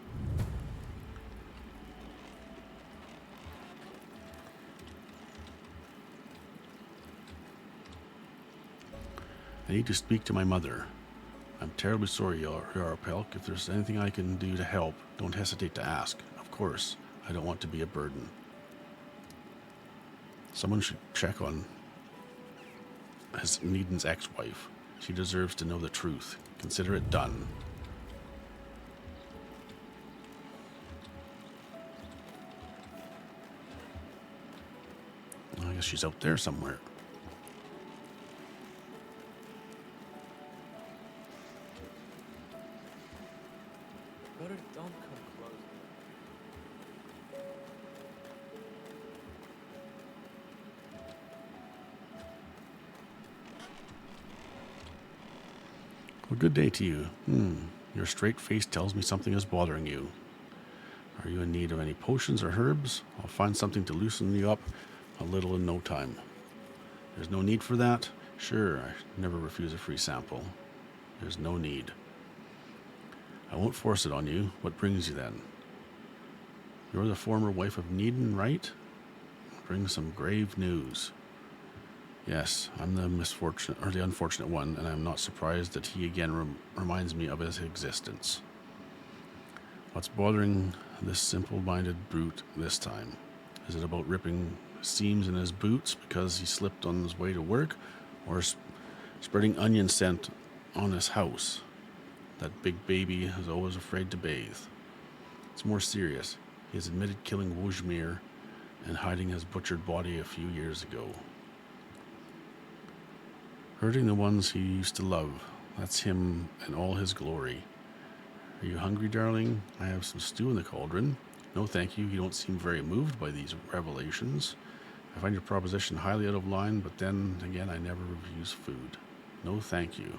I need to speak to my mother. I'm terribly sorry, Yarpelk. If there's anything I can do to help, don't hesitate to ask. Of course, I don't want to be a burden. Someone should check on Needon's ex-wife. She deserves to know the truth. Consider it done. I guess she's out there somewhere. Brother, don't come close. Well, good day to you. Your straight face tells me something is bothering you. Are you in need of any potions or herbs? I'll find something to loosen you up a little in no time. There's no need for that? Sure, I never refuse a free sample. There's no need. I won't force it on you. What brings you then? You're the former wife of Needon, right? Bring some grave news. Yes, I'm the unfortunate one, and I'm not surprised that he again reminds me of his existence. What's bothering this simple-minded brute this time? Is it about ripping seams in his boots because he slipped on his way to work, or spreading onion scent on his house? That big baby is always afraid to bathe. It's more serious. He has admitted killing Wojmir and hiding his butchered body a few years ago. Hurting the ones he used to love, that's him in all his glory. Are you hungry, darling? I have some stew in the cauldron. No, thank you. You don't seem very moved by these revelations. I find your proposition highly out of line, but then again, I never refuse food. No, thank you.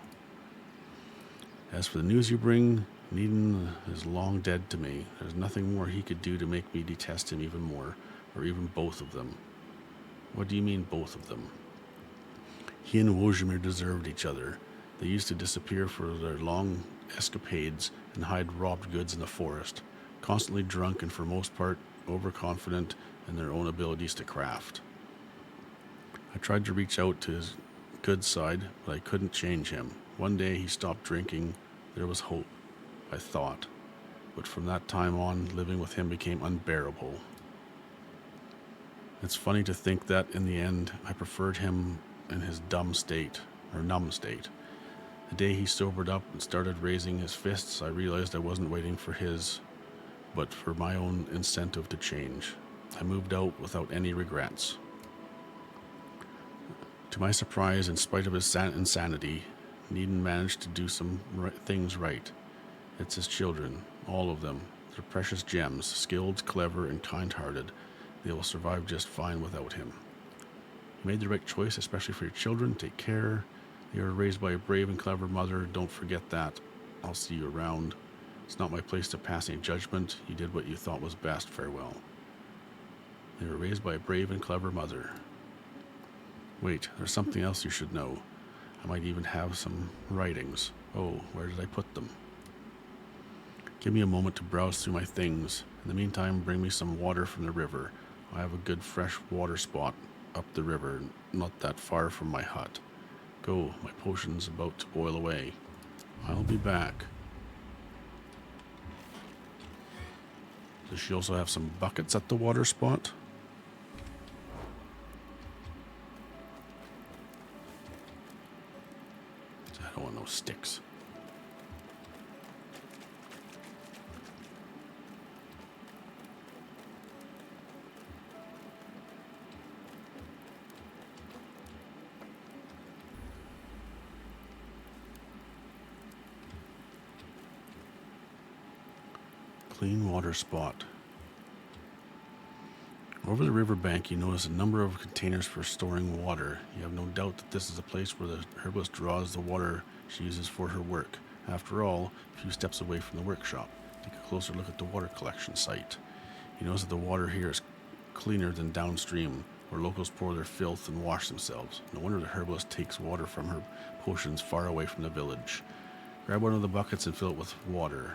As for the news you bring, Needon is long dead to me. There's nothing more he could do to make me detest him even more, or even both of them. What do you mean, both of them? He and Wojmir deserved each other. They used to disappear for their long escapades and hide robbed goods in the forest, constantly drunk and for most part overconfident in their own abilities to craft. I tried to reach out to his good side, but I couldn't change him. One day he stopped drinking. There was hope, I thought. But from that time on, living with him became unbearable. It's funny to think that, in the end, I preferred him in his numb state. The day he sobered up and started raising his fists, I realized I wasn't waiting for his, but for my own incentive to change. I moved out without any regrets. To my surprise, in spite of his insanity, Needon managed to do some things right. It's his children, all of them. They're precious gems, skilled, clever, and kind-hearted. They will survive just fine without him. You made the right choice, especially for your children. Take care. You were raised by a brave and clever mother. Don't forget that. I'll see you around. It's not my place to pass any judgment. You did what you thought was best. Farewell. They were raised by a brave and clever mother. Wait, there's something else you should know. I might even have some writings. Oh, where did I put them? Give me a moment to browse through my things. In the meantime, bring me some water from the river. I have a good fresh water spot up the river, not that far from my hut. Go, my potion's about to boil away. I'll be back. Does she also have some buckets at the water spot? I don't want no sticks. Clean water spot. Over the riverbank, you notice a number of containers for storing water. You have no doubt that this is a place where the herbalist draws the water she uses for her work. After all, a few steps away from the workshop. Take a closer look at the water collection site. You notice that the water here is cleaner than downstream, where locals pour their filth and wash themselves. No wonder the herbalist takes water from her potions far away from the village. Grab one of the buckets and fill it with water.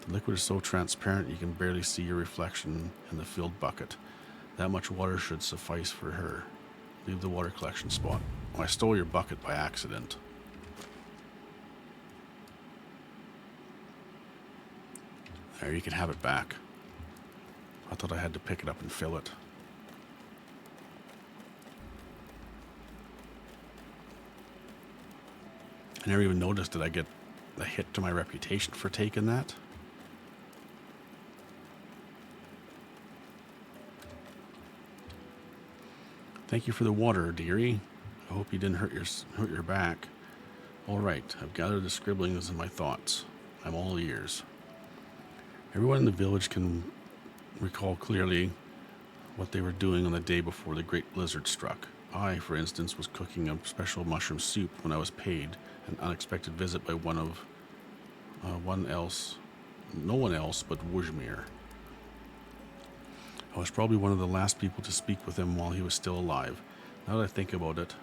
The liquid is so transparent you can barely see your reflection in the filled bucket. That much water should suffice for her. Leave the water collection spot. Oh, I stole your bucket by accident. There, you can have it back. I thought I had to pick it up and fill it. I never even noticed that I get a hit to my reputation for taking that. Thank you for the water, dearie. I hope you didn't hurt your back. All right, I've gathered the scribblings and my thoughts. I'm all ears. Everyone in the village can recall clearly what they were doing on the day before the great blizzard struck. I, for instance, was cooking a special mushroom soup when I was paid an unexpected visit by no one else but Wojmir. I was probably one of the last people to speak with him while he was still alive. Now that I think about it,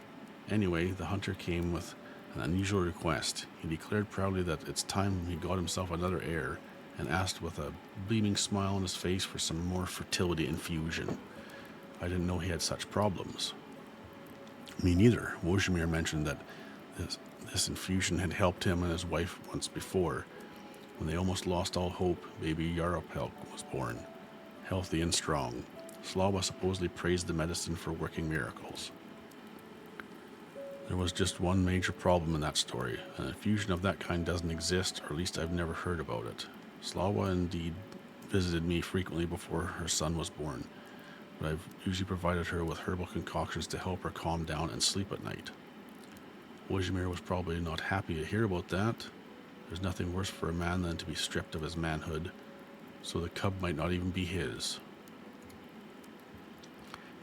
anyway, the hunter came with an unusual request. He declared proudly that it's time he got himself another heir, and asked with a beaming smile on his face for some more fertility infusion. I didn't know he had such problems. Me neither. Wojimir mentioned that this infusion had helped him and his wife once before. When they almost lost all hope, baby Yaropelk was born, healthy and strong. Slava supposedly praised the medicine for working miracles. There was just one major problem in that story. An infusion of that kind doesn't exist, or at least I've never heard about it. Slava indeed visited me frequently before her son was born, but I've usually provided her with herbal concoctions to help her calm down and sleep at night. Wojimir was probably not happy to hear about that. There's nothing worse for a man than to be stripped of his manhood, so the cub might not even be his.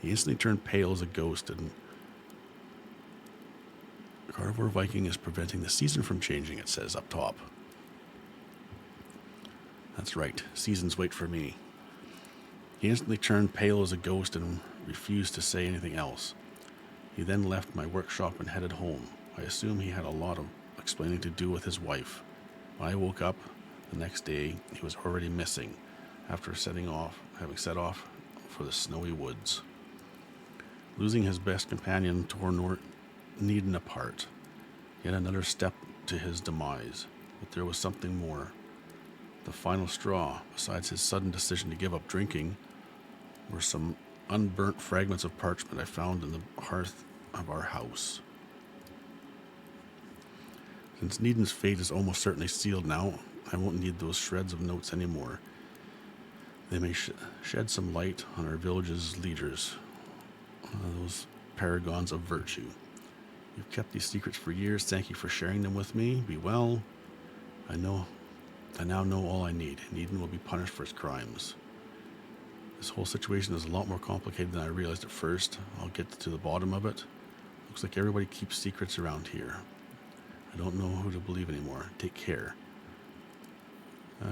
He instantly turned pale as a ghost, and Carnivore Viking is preventing the season from changing, it says up top. That's right, seasons wait for me. He instantly turned pale as a ghost and refused to say anything else. He then left my workshop and headed home. I assume he had a lot of explaining to do with his wife. When I woke up the next day, he was already missing after having set off for the snowy woods. Losing his best companion tore Needon apart. Yet another step to his demise. But there was something more. The final straw, besides his sudden decision to give up drinking, were some unburnt fragments of parchment I found in the hearth of our house. Since Needon's fate is almost certainly sealed now, I won't need those shreds of notes anymore. They may shed some light on our village's leaders, those paragons of virtue. You've kept these secrets for years. Thank you for sharing them with me. Be well. I now know all I need. Needon will be punished for his crimes. This whole situation is a lot more complicated than I realized at first. I'll get to the bottom of it. Looks like everybody keeps secrets around here. I don't know who to believe anymore. Take care.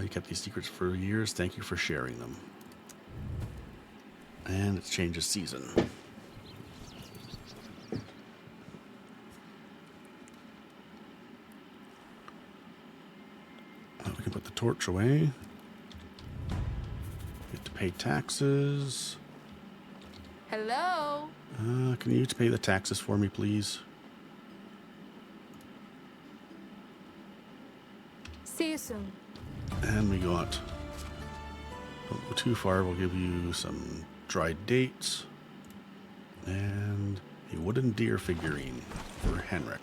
You kept these secrets for years. Thank you for sharing them. And it changes season. Now we can put the torch away. Get to pay taxes. Hello? Can you pay the taxes for me, please? See you soon. And we got, don't go too far, we'll give you some dried dates and a wooden deer figurine for Henrik.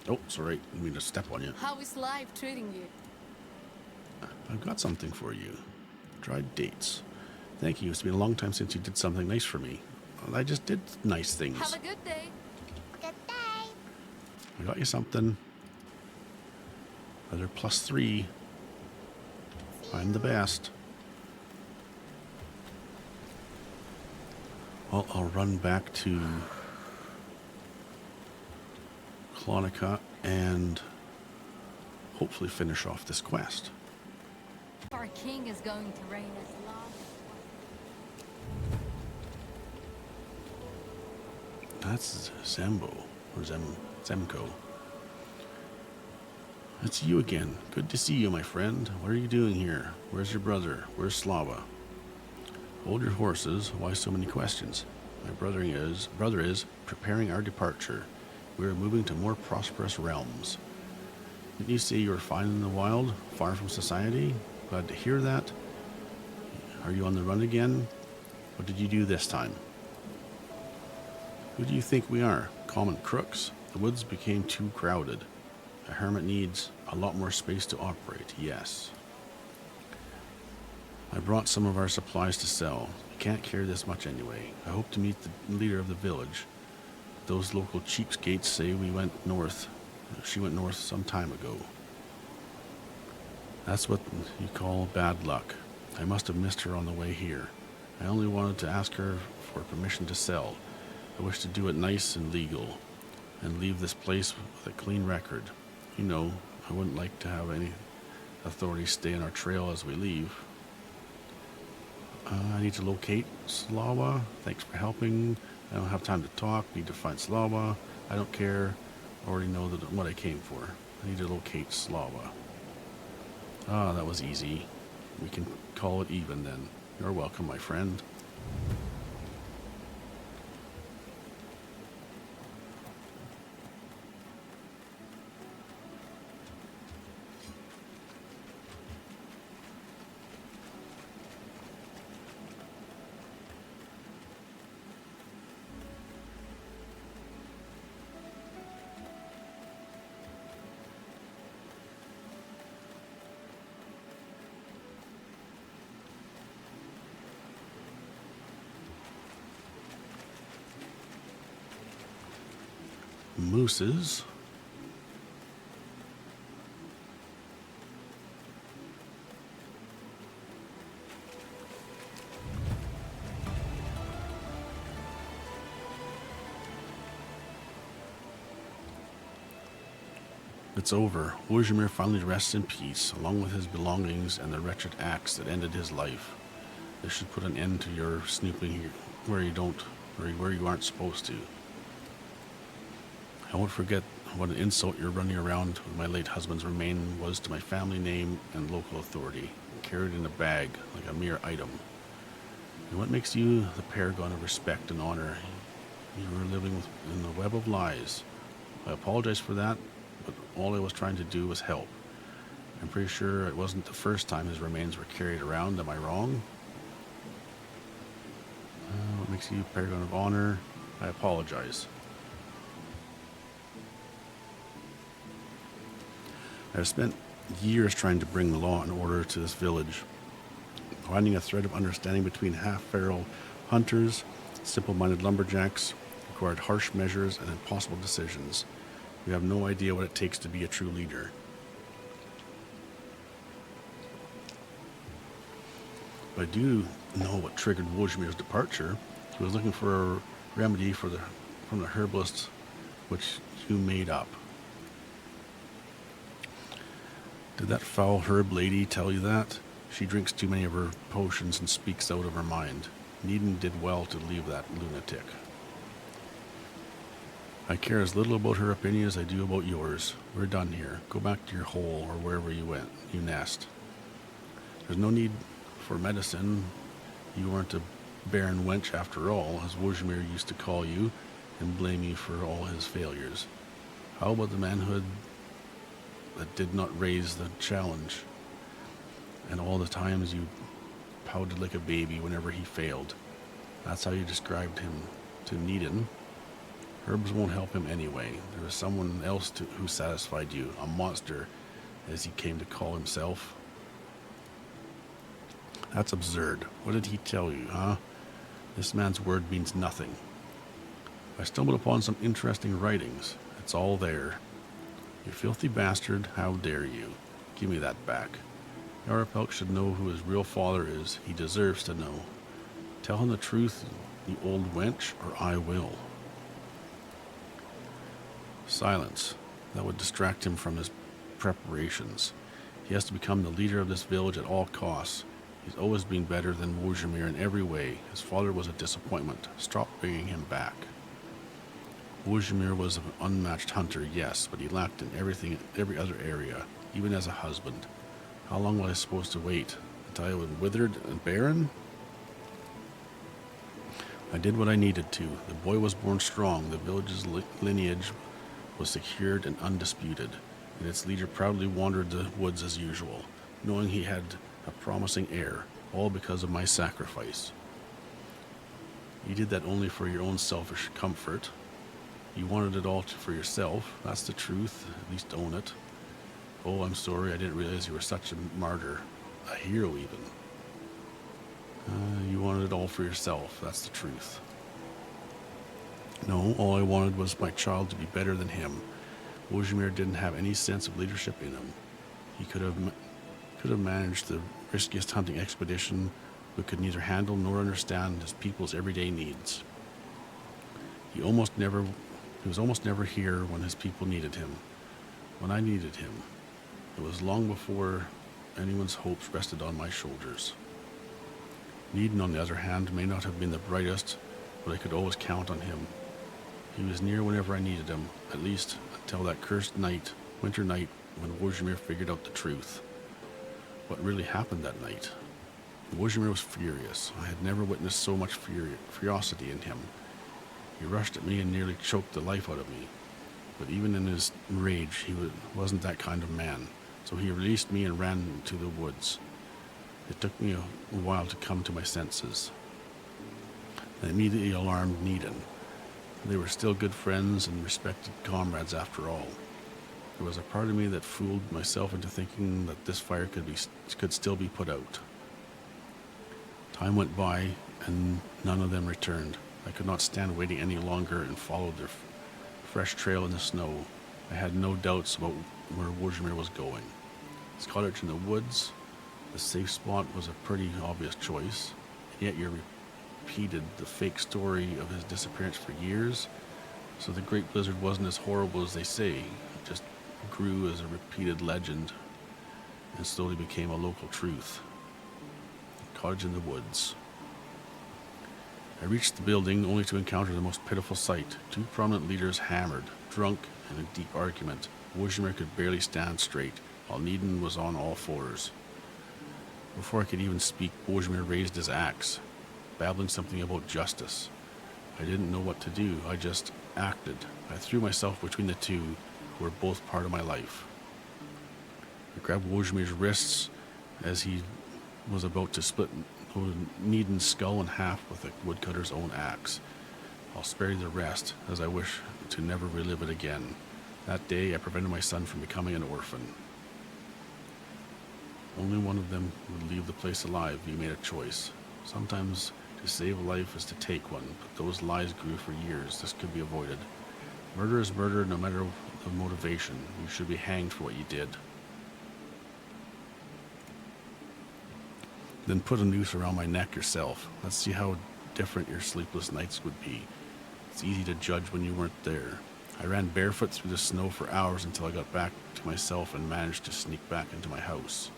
Oh, sorry, I didn't mean to step on you. How is life treating you? I've got something for you. Dried dates. Thank you. It's been a long time since you did something nice for me. Well, I just did nice things. Have a good day. Good day. I got you something. Another +3. I'm the best. Well, I'll run back to Clonica and hopefully finish off this quest. Our king is going to reign as long That's Zembo, or Zemko. It's you again. Good to see you, my friend. What are you doing here? Where's your brother? Where's Slava? Hold your horses. Why so many questions? My brother is preparing our departure. We are moving to more prosperous realms. Didn't you say you were fine in the wild, far from society? Glad to hear that. Are you on the run again? What did you do this time? Who do you think we are? Common crooks? The woods became too crowded. A hermit needs a lot more space to operate, yes. I brought some of our supplies to sell. I can't carry this much anyway. I hope to meet the leader of the village. Those local cheapskates say she went north some time ago. That's what you call bad luck. I must have missed her on the way here. I only wanted to ask her for permission to sell. I wish to do it nice and legal, and leave this place with a clean record. You know, I wouldn't like to have any authorities stay on our trail as we leave. I need to locate Slava. Thanks for helping. I don't have time to talk. Need to find Slava. I don't care. Already know what I came for. I need to locate Slava. Ah, that was easy. We can call it even then. You're welcome, my friend. Mooses. It's over. Wojimir finally rests in peace, along with his belongings and the wretched acts that ended his life. This should put an end to your snooping here, where you aren't supposed to. I won't forget what an insult your running around with my late husband's remains was to my family name and local authority, carried in a bag like a mere item. And what makes you the paragon of respect and honor? You were living in the web of lies. I apologize for that, but all I was trying to do was help. I'm pretty sure it wasn't the first time his remains were carried around. Am I wrong? What makes you paragon of honor? I apologize. I've spent years trying to bring law and order to this village. Finding a thread of understanding between half-feral hunters, simple-minded lumberjacks, required harsh measures and impossible decisions. We have no idea what it takes to be a true leader. But I do know what triggered Wojimir's departure. He was looking for a remedy from the herbalist, which you made up. Did that foul herb lady tell you that? She drinks too many of her potions and speaks out of her mind. Needham did well to leave that lunatic. I care as little about her opinion as I do about yours. We're done here. Go back to your hole or wherever you went, you nest. There's no need for medicine. You weren't a barren wench after all, as Wojimir used to call you, and blame you for all his failures. How about the manhood that did not raise the challenge, and all the times you pouted like a baby whenever he failed? That's how you described him to Needham. Herbs won't help him anyway. There was someone else who satisfied you, a monster, as he came to call himself. That's absurd. What did he tell you, huh? This man's word means nothing. I stumbled upon some interesting writings. It's all there. You filthy bastard, how dare you? Give me that back. Yarapelk should know who his real father is. He deserves to know. Tell him the truth, you old wench, or I will. Silence. That would distract him from his preparations. He has to become the leader of this village at all costs. He's always been better than Wojimir in every way. His father was a disappointment. Stop bringing him back. Wojimir was an unmatched hunter, yes, but he lacked in every other area, even as a husband. How long was I supposed to wait? Until I was withered and barren? I did what I needed to. The boy was born strong. The village's lineage was secured and undisputed, and its leader proudly wandered the woods as usual, knowing he had a promising heir, all because of my sacrifice. You did that only for your own selfish comfort. You wanted it all for yourself. That's the truth. At least own it. Oh, I'm sorry. I didn't realize you were such a martyr. A hero, even. You wanted it all for yourself. That's the truth. No, all I wanted was my child to be better than him. Wojimir didn't have any sense of leadership in him. He could have managed the riskiest hunting expedition, but could neither handle nor understand his people's everyday needs. He was almost never here when his people needed him. When I needed him, it was long before anyone's hopes rested on my shoulders. Needham, on the other hand, may not have been the brightest, but I could always count on him. He was near whenever I needed him, at least until that cursed night winter night when Wojimir figured out the truth. What really happened that night? Wojimir was furious. I had never witnessed so much ferocity in him. He rushed at me and nearly choked the life out of me. But even in his rage, he wasn't that kind of man. So he released me and ran to the woods. It took me a while to come to my senses. I immediately alarmed Needon. They were still good friends and respected comrades after all. There was a part of me that fooled myself into thinking that this fire could still be put out. Time went by, and none of them returned. I could not stand waiting any longer and followed their fresh trail in the snow. I had no doubts about where Wojimir was going. His cottage in the woods, the safe spot, was a pretty obvious choice. And yet you repeated the fake story of his disappearance for years, so the Great Blizzard wasn't as horrible as they say. It just grew as a repeated legend and slowly became a local truth. Cottage in the woods. I reached the building only to encounter the most pitiful sight. Two prominent leaders hammered, drunk, in a deep argument. Wojimir could barely stand straight, while Needon was on all fours. Before I could even speak, Wojimir raised his axe, babbling something about justice. I didn't know what to do. I just acted. I threw myself between the two, who were both part of my life. I grabbed Wojimir's wrists as he was about to split Needon's skull in half with a woodcutter's own axe. I'll spare you the rest, as I wish to never relive it again. That day, I prevented my son from becoming an orphan. Only one of them would leave the place alive. He made a choice. Sometimes to save a life is to take one, but those lies grew for years. This could be avoided. Murder is murder, no matter the motivation. You should be hanged for what you did. Then put a noose around my neck yourself. Let's see how different your sleepless nights would be. It's easy to judge when you weren't there. I ran barefoot through the snow for hours until I got back to myself and managed to sneak back into my house.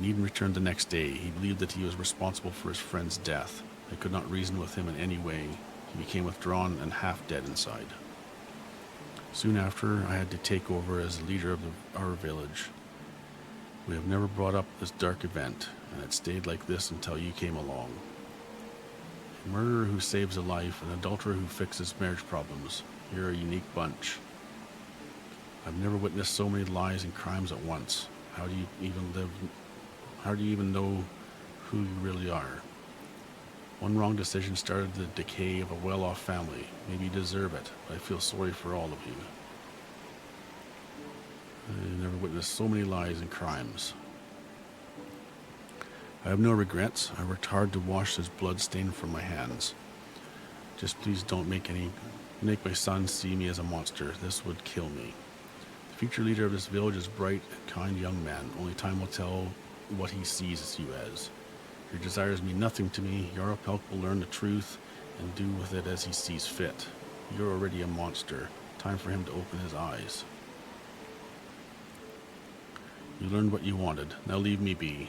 Needon returned the next day. He believed that he was responsible for his friend's death. I could not reason with him in any way. He became withdrawn and half dead inside. Soon after, I had to take over as leader of our village. We have never brought up this dark event, and it stayed like this until you came along. A murderer who saves a life, an adulterer who fixes marriage problems. You're a unique bunch. I've never witnessed so many lies and crimes at once. How do you even know who you really are? One wrong decision started the decay of a well-off family. Maybe you deserve it, but I feel sorry for all of you. I've never witnessed so many lies and crimes. I have no regrets. I worked hard to wash this blood stain from my hands. Just please don't make my son see me as a monster. This would kill me. The future leader of this village is a bright and kind young man. Only time will tell what he sees you as. Your desires mean nothing to me. Yarlpelk will learn the truth and do with it as he sees fit. You're already a monster. Time for him to open his eyes. You learned what you wanted. Now leave me be.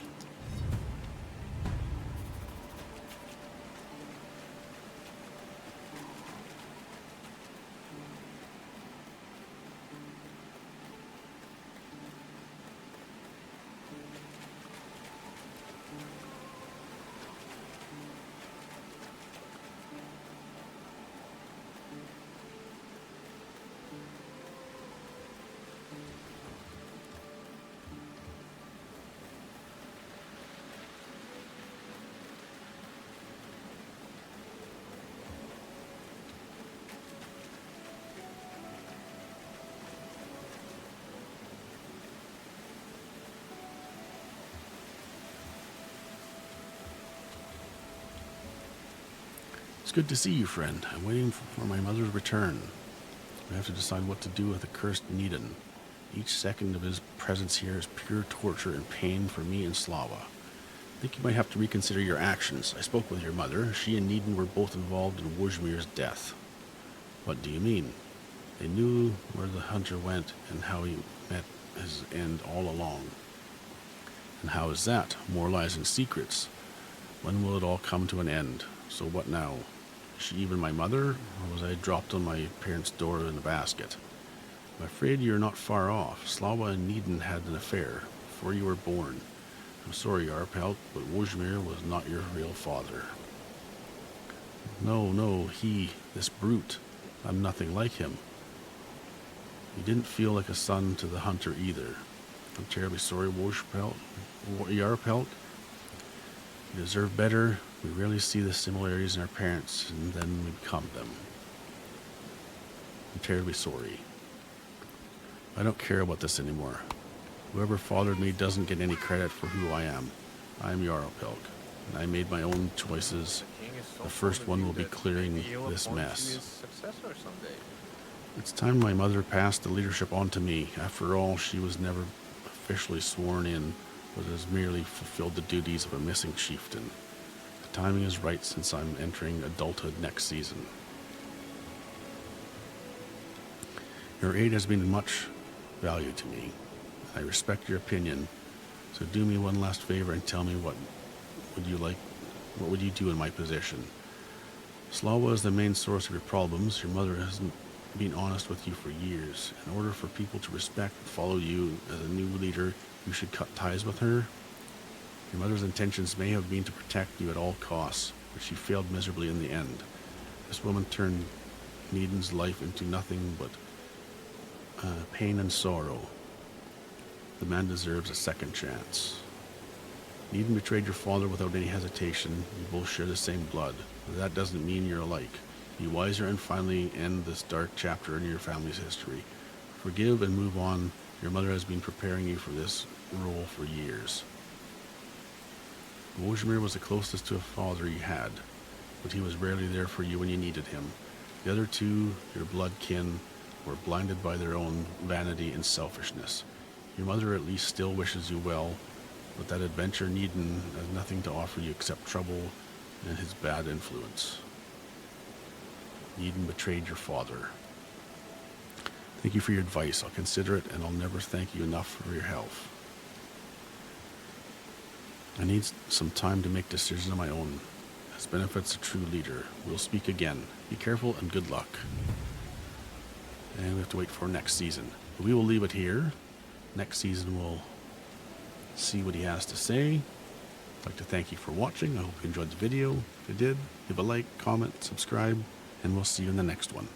It's good to see you, friend. I'm waiting for my mother's return. We have to decide what to do with the cursed Needon. Each second of his presence here is pure torture and pain for me and Slava. I think you might have to reconsider your actions. I spoke with your mother. She and Needon were both involved in Wojimir's death. What do you mean? They knew where the hunter went and how he met his end all along. And how is that? More lies and secrets. When will it all come to an end? So what now? Is she even my mother, or was I dropped on my parents' door in a basket? I'm afraid you're not far off. Slava and Needon had an affair before you were born. I'm sorry, Arpelt, but Wojmir was not your real father. No, this brute. I'm nothing like him. You didn't feel like a son to the hunter either. I'm terribly sorry, Yarpelt. You deserve better. We rarely see the similarities in our parents, and then we become them. I'm terribly sorry. I don't care about this anymore. Whoever fathered me doesn't get any credit for who I am. I am Yarpelk, and I made my own choices. The first one will be clearing this mess. It's time my mother passed the leadership on to me. After all, she was never officially sworn in, but has merely fulfilled the duties of a missing chieftain. The timing is right since I'm entering adulthood next season. Your aid has been much value to me. I respect your opinion, so do me one last favor and tell me what would you do in my position? Slava is the main source of your problems. Your mother hasn't been honest with you for years. In order for people to respect and follow you as a new leader, you should cut ties with her. Your mother's intentions may have been to protect you at all costs, but she failed miserably in the end. This woman turned Needon's life into nothing but pain and sorrow. The man deserves a second chance. Needon betrayed your father without any hesitation. You both share the same blood. But that doesn't mean you're alike. Be wiser and finally end this dark chapter in your family's history. Forgive and move on. Your mother has been preparing you for this role for years. Wojmir was the closest to a father you had, but he was rarely there for you when you needed him. The other two, your blood kin, were blinded by their own vanity and selfishness. Your mother at least still wishes you well, but that adventure Needon has nothing to offer you except trouble and his bad influence. Needon betrayed your father. Thank you for your advice. I'll consider it, and I'll never thank you enough for your help. I need some time to make decisions on my own. This benefits a true leader. We'll speak again. Be careful and good luck. And we have to wait for next season. But we will leave it here. Next season we'll see what he has to say. I'd like to thank you for watching. I hope you enjoyed the video. If you did, leave a like, comment, subscribe, and we'll see you in the next one.